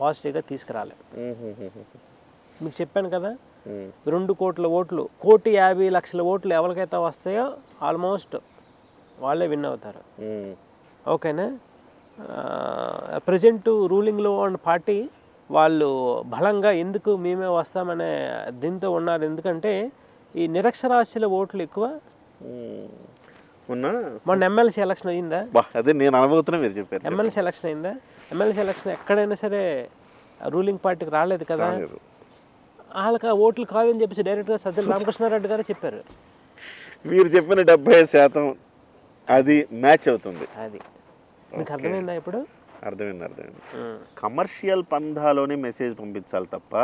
పాజిటివ్గా తీసుకురాలి. మీకు చెప్పాను కదా, 2 కోట్ల ఓట్లు, 1,50,00,000 ఓట్లు ఎవరికైతే వస్తాయో ఆల్మోస్ట్ వాళ్ళే విన్ అవుతారు. ఓకేనా? ప్రజెంట్ రూలింగ్లో ఉన్న పార్టీ వాళ్ళు బలంగా ఎందుకు మేమే వస్తామనే దీంతో ఉన్నారు. ఎందుకంటే ఈ నిరక్షరాస్యుల ఓట్లు ఎక్కువ. మొన్న ఎమ్మెల్సీ ఎలక్షన్ అయిందా? అదే నేను అనుభూతున్నా మీరు చెప్పారు. ఎమ్మెల్సీ ఎలక్షన్ అయిందా? ఎమ్మెల్సీ ఎలక్షన్ ఎక్కడైనా సరే రూలింగ్ పార్టీకి రాలేదు కదా. వాళ్ళకి ఆ ఓట్లు కాదని చెప్పేసి డైరెక్ట్గా సజ్జల రామకృష్ణారెడ్డి గారు చెప్పారు. మీరు చెప్పిన 70% అది మ్యాచ్ అవుతుంది. అది మీకు అర్థమైందా? ఇప్పుడు అర్థమైంది. కమర్షియల్ పంధాలోనే మెసేజ్ పంపించాలి తప్ప,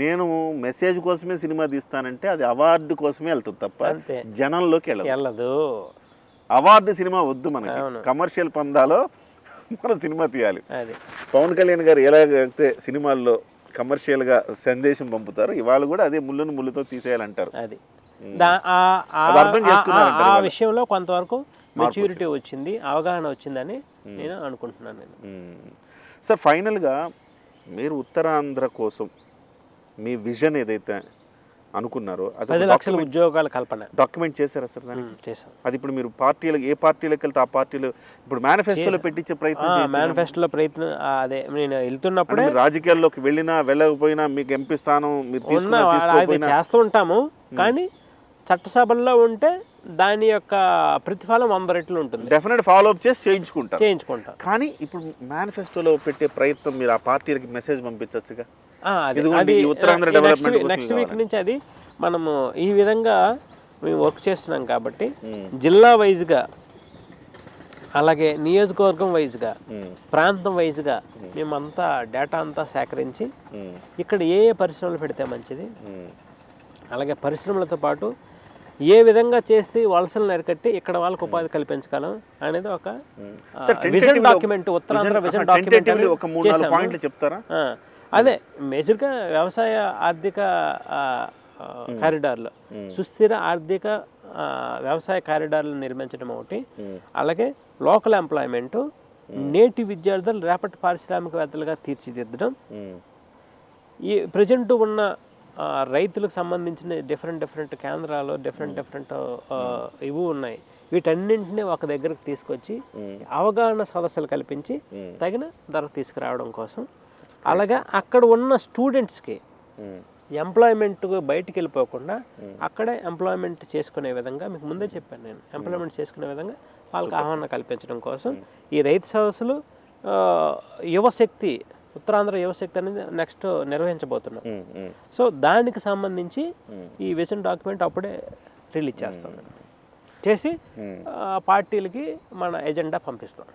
నేను మెసేజ్ కోసమే సినిమా తీస్తానంటే అది అవార్డు కోసమే వెళ్తుంది తప్ప జనంలోకి వెళ్ళదు. అవార్డు సినిమా వద్దు మనకి. కమర్షియల్ పందాలో మనం సినిమా తీయాలి. పవన్ కళ్యాణ్ గారు ఎలాగైతే సినిమాల్లో కమర్షియల్గా సందేశం పంపుతారు, ఇవాళ కూడా అదే ముళ్ళును ముళ్ళుతో తీసేయాలంటారు. అది ఆ విషయంలో కొంతవరకు మెచ్యూరిటీ వచ్చింది, అవగాహన వచ్చిందని నేను అనుకుంటున్నాను. సార్ ఫైనల్గా మీరు ఉత్తరాంధ్ర కోసం మీ విజన్ ఏదైతే అనుకున్నారో 10 లక్షల ఉద్యోగాల కల్పన డాక్యుమెంట్ చేశారా సార్ దాన్ని? చేశాం. అది ఇప్పుడు మీరు పార్టీలకు ఏ పార్టీలకు వెళ్తే ఆ పార్టీలు ఇప్పుడు మేనిఫెస్టోలో పెట్టించే ప్రయత్నం మేనిఫెస్టోలో ప్రయత్నం అదే నేను వెళ్తున్నప్పుడే రాజకీయాల్లోకి వెళ్ళినా వెళ్ళకపోయినా మీకు ఎంపీ స్థానం మీరు అది చేస్తూ ఉంటాము. కానీ చట్టసభల్లో ఉంటే దాని యొక్క ప్రతిఫలం 100 రెట్లు ఉంటుంది. డెఫినెట్ ఫాలో అప్ చేసి చేయించుకుంటాం. కానీ ఇప్పుడు మేనిఫెస్టోలో పెట్టే ప్రయత్నం మీరు ఆ పార్టీలకి మెసేజ్ పంపించచ్చుగా. అది నెక్స్ట్ వీక్ నుంచి అది మనము ఈ విధంగా మేము వర్క్ చేస్తున్నాం కాబట్టి జిల్లా వైజ్గా అలాగే నియోజకవర్గం వైజ్గా ప్రాంతం వైజ్గా మేమంతా డేటా అంతా సేకరించి ఇక్కడ ఏ పరిశ్రమలు పెడితే మంచిది, అలాగే పరిశ్రమలతో పాటు ఏ విధంగా చేస్తే వలసలను అరికట్టి ఇక్కడ వాళ్ళకు ఉపాధి కల్పించగలం అనేది ఒక vision document, Uttarandhra vision document చెప్తారా? అదే మేజర్గా వ్యవసాయ ఆర్థిక కారిడార్లు, సుస్థిర ఆర్థిక వ్యవసాయ కారిడార్లు నిర్మించడం ఒకటి, అలాగే లోకల్ ఎంప్లాయ్మెంట్, నేటి విద్యార్థులు రేపటి పారిశ్రామికవేత్తలుగా తీర్చిదిద్దడం, ఈ ప్రజెంట్ ఉన్న రైతులకు సంబంధించిన డిఫరెంట్ కేంద్రాలు డిఫరెంట్ ఇవి ఉన్నాయి. వీటన్నింటినీ ఒక దగ్గరకు తీసుకొచ్చి అవగాహన సదస్సులు కల్పించి తగిన ధర తీసుకురావడం కోసం, అలాగే అక్కడ ఉన్న స్టూడెంట్స్కి ఎంప్లాయ్మెంట్ బయటికి వెళ్ళిపోకుండా అక్కడే ఎంప్లాయ్మెంట్ చేసుకునే విధంగా మీకు ముందే చెప్పాను నేను, ఎంప్లాయ్మెంట్ చేసుకునే విధంగా వాళ్ళకి ఆహ్వానం కల్పించడం కోసం ఈ రైతు సదస్సులు యువశక్తి ఉత్తరాంధ్ర యువశక్తి అనేది నెక్స్ట్ నిర్వహించబోతున్నాం. సో దానికి సంబంధించి ఈ విజన్ డాక్యుమెంట్ అప్పుడే రిలీజ్ చేస్తాం, చేసి పార్టీలకి మన ఎజెండా పంపిస్తాం.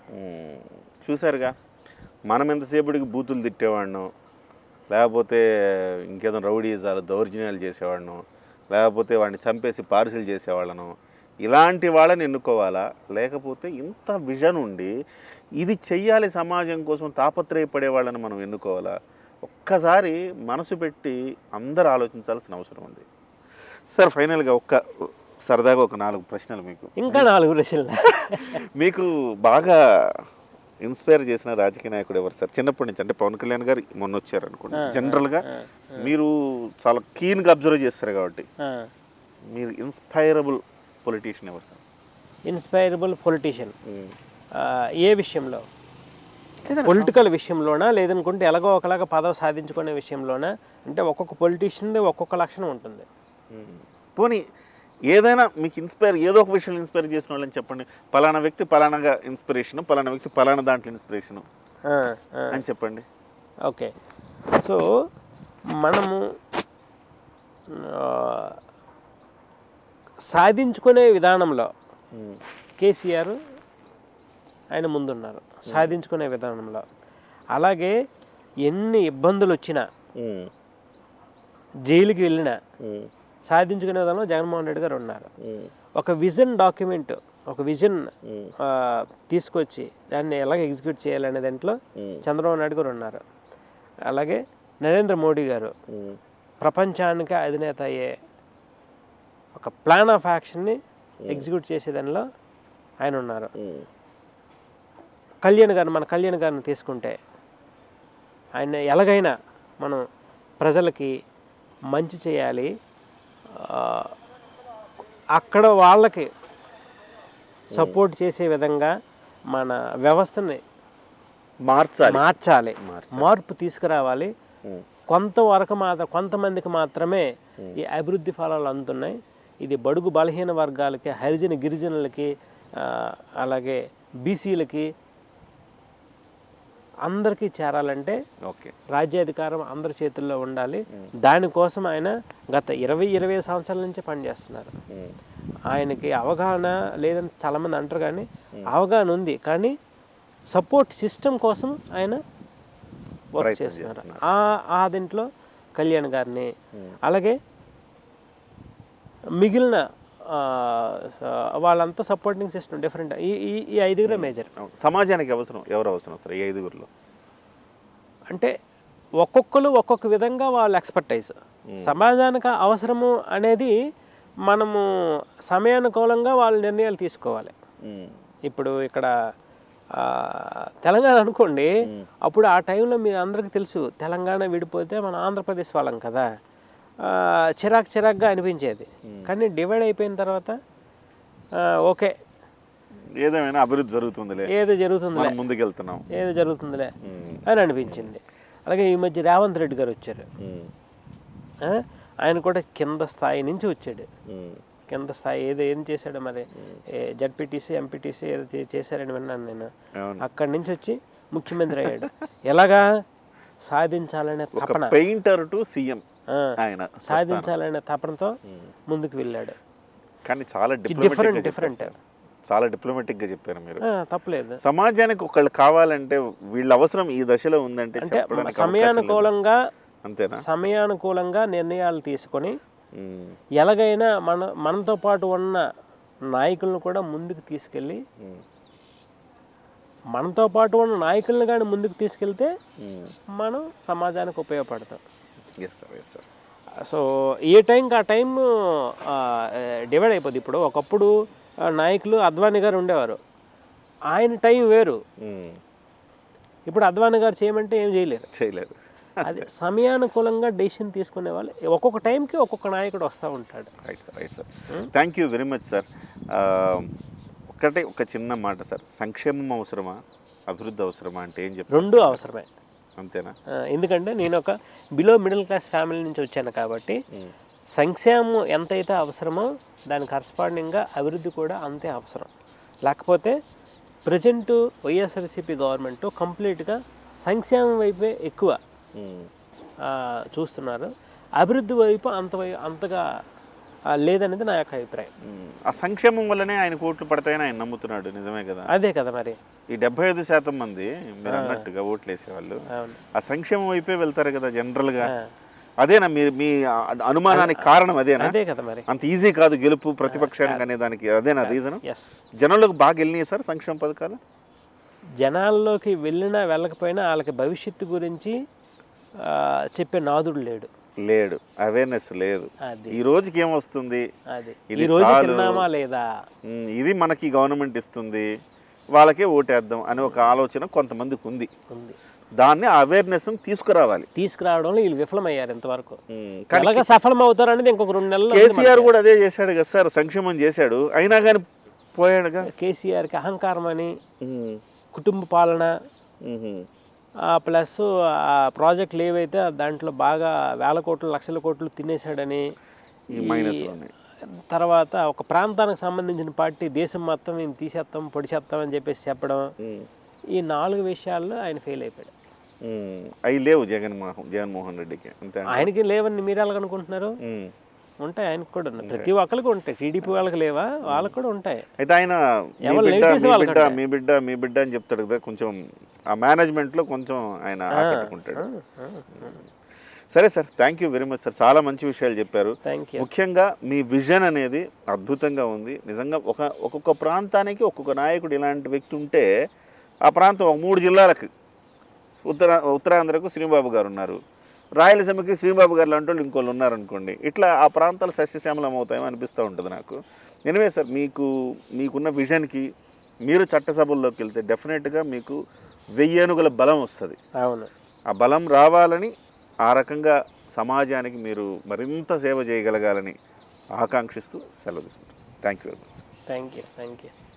చూసారుగా, మనం ఎంతసేపటికి బూతులు తిట్టేవాడిను, లేకపోతే ఇంకేదో రౌడీజాలు దౌర్జన్యాలు చేసేవాడిను, లేకపోతే వాడిని చంపేసి పార్సిల్ చేసేవాళ్ళను, ఇలాంటి వాళ్ళని ఎన్నుకోవాలా? లేకపోతే ఇంత విజన్ ఉండి ఇది చెయ్యాలి సమాజం కోసం తాపత్రయపడే వాళ్ళని మనం ఎన్నుకోవాలా? ఒక్కసారి మనసు పెట్టి అందరూ ఆలోచించాల్సిన అవసరం ఉంది. సార్ ఫైనల్గా సరదాగా ఒక 4 ప్రశ్నలు మీకు. ఇంకా 4 ప్రశ్నలు. మీకు బాగా ఇన్స్పైర్ చేసిన రాజకీయ నాయకుడు ఎవరు సార్ చిన్నప్పటి నుంచి? అంటే పవన్ కళ్యాణ్ గారు మొన్న వచ్చారు అనుకోండి, జనరల్గా మీరు చాలా కీన్గా అబ్జర్వ్ చేస్తారు కాబట్టి మీరు ఇన్స్పైరబుల్ పొలిటీషియన్ ఎవరు సార్? ఇన్స్పైరబుల్ పొలిటీషియన్ ఏ విషయంలో? పొలిటికల్ విషయంలోనా, లేదనుకుంటే ఎలాగో ఒకలాగా పదవి సాధించుకునే విషయంలోనా? అంటే ఒక్కొక్క పొలిటీషియన్ది ఒక్కొక్క లక్షణం ఉంటుంది. పోనీ ఏదైనా మీకు ఏదో ఒక విషయంలో ఇన్స్పైర్ చేసిన వాళ్ళని చెప్పండి. పలానా వ్యక్తి పలానాగా ఇన్స్పిరేషను, పలానా వ్యక్తి పలానా దాంట్లో ఇన్స్పిరేషను అని చెప్పండి. ఓకే, సో మనము సాధించుకునే విధానంలో కేసీఆర్ ఆయన ముందున్నారు సాధించుకునే విధానంలో. అలాగే ఎన్ని ఇబ్బందులు వచ్చినా, జైలుకి వెళ్ళినా సాధించుకునే విధానంలో జగన్మోహన్ రెడ్డి గారు ఉన్నారు. ఒక విజన్ డాక్యుమెంట్, ఒక విజన్ తీసుకొచ్చి దాన్ని ఎలాగ ఎగ్జిక్యూట్ చేయాలనే దాంట్లో చంద్రబాబు నాయుడు గారు ఉన్నారు. అలాగే నరేంద్ర మోడీ గారు ప్రపంచానికి అధినేత అయ్యే ఒక ప్లాన్ ఆఫ్ యాక్షన్ని ఎగ్జిక్యూట్ చేసే దానిలో ఆయన ఉన్నారు. మన కళ్యాణ్ గారిని తీసుకుంటే ఆయన ఎలాగైనా మనం ప్రజలకి మంచి చేయాలి, అక్కడ వాళ్ళకి సపోర్ట్ చేసే విధంగా మన వ్యవస్థని మార్చాలి, మార్పు తీసుకురావాలి. కొంతమందికి మాత్రమే ఈ అభివృద్ధి ఫలాలు అందుతున్నాయి. ఇది బడుగు బలహీన వర్గాలకి, హరిజన గిరిజనులకి, అలాగే బీసీలకి అందరికీ చేరాలంటే రాజ్యాధికారం అందరి చేతుల్లో ఉండాలి. దానికోసం ఆయన గత 20 సంవత్సరాల నుంచి పనిచేస్తున్నారు. ఆయనకి అవగాహన లేదని చాలామంది అంటారు, కానీ అవగాహన ఉంది. కానీ సపోర్ట్ సిస్టమ్ కోసం ఆయన వర్క్ చేస్తున్నారు. ఆ దీంట్లో కళ్యాణ్ గారిని, అలాగే మిగిలిన వాళ్ళంతా సపోర్టింగ్ సిస్టమ్ డిఫరెంట్. ఈ 5 మేజర్. సమాజానికి ఎవరు అవసరం సార్ ఈ 5? అంటే ఒక్కొక్కరు ఒక్కొక్క విధంగా వాళ్ళ ఎక్స్పర్టైజ్. సమాజానికి అవసరము అనేది మనము సమయానుకూలంగా వాళ్ళ నిర్ణయాలు తీసుకోవాలి. ఇప్పుడు ఇక్కడ తెలంగాణ అనుకోండి, అప్పుడు ఆ టైంలో మీరు అందరికీ తెలుసు తెలంగాణ విడిపోతే మన ఆంధ్రప్రదేశ్ వాళ్ళం కదా. చిరాకుగా అనిపించేది. కానీ డివైడ్ అయిపోయిన తర్వాత ఓకే, ఏదేమైనా అభివృద్ధి జరుగుతుందిలే, ఏదో జరుగుతుందిలే, ముందుకెళ్తున్నాం, ఏదో జరుగుతుందిలే అని అనిపించింది. అలాగే ఈ మధ్య రేవంత్ రెడ్డి గారు వచ్చారు. ఆయన కూడా కింద స్థాయి నుంచి వచ్చాడు. కింద స్థాయి ఏం చేశాడు మరి, జడ్పీటీసీ ఎంపీటీసీ ఏదో చేశారని విన్నాను నేను. అక్కడి నుంచి వచ్చి ముఖ్యమంత్రి అయ్యాడు. ఎలాగా సాధించాలనే తపన, పెయింటర్ టు సీఎం ఆయన సాధించాలనే తపనతో ముందుకు వెళ్ళాడు. కానీ చాలా డిఫరెంట్ చాలా డిప్లొమాటిక్ గా చెప్పారు మీరు. తప్పలేదు. సమాజానికి ఒకళ్ళు కావాలంటే వీళ్ళ అవసరం ఈ దశలో ఉందంటే సమయానుకూలంగా, అంతేనా, సమయానుకూలంగా నిర్ణయాలు తీసుకొని ఎలాగైనా మనతో పాటు ఉన్న నాయకులను కూడా ముందుకు తీసుకెళ్ళి, మనతో పాటు ఉన్న నాయకులను కానీ ముందుకు తీసుకెళ్తే మనం సమాజానికి ఉపయోగపడతాం. సో ఏ టైంకి ఆ టైం డివైడ్ అయిపోద్ది. ఇప్పుడు ఒకప్పుడు నాయకులు అద్వానీ గారు ఉండేవారు, ఆయన టైం వేరు. ఇప్పుడు అద్వానీ గారు చేయమంటే ఏం చేయలేరు. అది సమయానుకూలంగా డెసిషన్ తీసుకునే వాళ్ళు ఒక్కొక్క టైంకి ఒక్కొక్క నాయకుడు వస్తూ ఉంటాడు. Right sir. Thank you very much sir. ఒక చిన్న మాట సార్, సంక్షేమం అవసరమా, అభివృద్ధి అవసరమా అంటే ఏం చెప్తారు? రెండు అవసరమే. అంతేనా? ఎందుకంటే నేను ఒక బిలో మిడిల్ క్లాస్ ఫ్యామిలీ నుంచి వచ్చాను కాబట్టి సంక్షేమం ఎంతైతే అవసరమో దాని కరస్పాండింగ్గా అభివృద్ధి కూడా అంతే అవసరం. లేకపోతే ప్రజెంట్ వైఎస్ఆర్సీపీ గవర్నమెంట్ కంప్లీట్గా సంక్షేమం వైపే ఎక్కువ చూస్తున్నారు, అభివృద్ధి వైపు అంతగా లేదనేది నా యొక్క అభిప్రాయం. ఆ సంక్షేమం వల్లనే ఆయన కోట్లు పడతాయని ఆయన నమ్ముతున్నాడు. నిజమే కదా? అదే కదా మరి. ఈ 75% మంది మీరు అన్నట్టుగా ఓట్లు వేసేవాళ్ళు ఆ సంక్షేమం వైపే వెళ్తారు కదా జనరల్గా. అదేనా మీ అనుమానానికి కారణం? అదేనా? అదే కదా మరి. అంత ఈజీ కాదు గెలుపు ప్రతిపక్షానికి అనే దానికి అదేనా రీజన్? జనంలోకి బాగా వెళ్ళినాయి సార్ సంక్షేమ పథకాలు? జనాల్లోకి వెళ్ళినా వెళ్ళకపోయినా వాళ్ళకి భవిష్యత్తు గురించి చెప్పే నాదుడు లేడు, అవేర్నెస్ లేదు. ఈ రోజుకి ఏమొస్తుంది, లేదా ఇది మనకి గవర్నమెంట్ ఇస్తుంది వాళ్ళకే ఓటేద్దాం అనే ఒక ఆలోచన కొంతమందికి ఉంది. దాన్ని అవేర్నెస్ తీసుకురావడంలో వీళ్ళు విఫలమయ్యారు ఇంతవరకు. సఫలం అవుతారు అనేది ఇంకొక 2 నెలలు. కేసీఆర్ కూడా అదే చేశాడు కదా సార్, సంక్షేమం చేశాడు, అయినా కానీ పోయాడుగా. కేసీఆర్కి అహంకారం అని, కుటుంబ పాలన ప్లస్ ఆ ప్రాజెక్టులు ఏవైతే దాంట్లో బాగా వేల కోట్లు లక్షల కోట్లు తినేశాడని, తర్వాత ఒక ప్రాంతానికి సంబంధించిన పార్టీ దేశం మొత్తం మేము తీసేస్తాం పొడిచేస్తాం అని చెప్పేసి చెప్పడం, ఈ 4 విషయాల్లో ఆయన ఫెయిల్ అయిపోయాడు. అవి లేవు జగన్మోహన్ రెడ్డికి. ఆయనకి లేవని మీరు ఎలాగనుకుంటున్నారు? ఉంటాయి, ఆయనకు కూడా ఉన్నాయి, ప్రతి ఒక్కరికి ఉంటాయి. టీడీపీ వాళ్ళకి లేవా? వాళ్ళకి కూడా ఉంటాయి. అయితే ఆయన మీ బిడ్డ అని చెప్తాడు కదా, కొంచెం ఆ మేనేజ్మెంట్లో కొంచెం ఆయన ఆకట్టుకుంటాడు. సరే sir, thank you very much sir, చాలా మంచి విషయాలు చెప్పారు. ముఖ్యంగా మీ విజన్ అనేది అద్భుతంగా ఉంది నిజంగా. ఒక్కొక్క ప్రాంతానికి ఒక్కొక్క నాయకుడు ఇలాంటి వ్యక్తి ఉంటే ఆ ప్రాంతం 3 జిల్లాలకు, ఉత్తరాంధ్రకు శ్రీబాబు గారు ఉన్నారు, రాయలసీమకి శ్రీబాబు గారు లాంటి వాళ్ళు ఇంకోళ్ళు ఉన్నారనుకోండి, ఇట్లా ఆ ప్రాంతాలు సస్యశ్యామలం అవుతాయని అనిపిస్తూ ఉంటుంది నాకు. ఎనివే సార్, మీకున్న విజన్కి మీరు చట్టసభల్లోకి వెళ్తే డెఫినెట్గా మీకు 1000 ఏనుగుల బలం వస్తుంది. అవును, ఆ బలం రావాలని, ఆ రకంగా సమాజానికి మీరు మరింత సేవ చేయగలగాలని ఆకాంక్షిస్తూ సెలవు తీసుకుంటాం. Thank you very much. Thank you.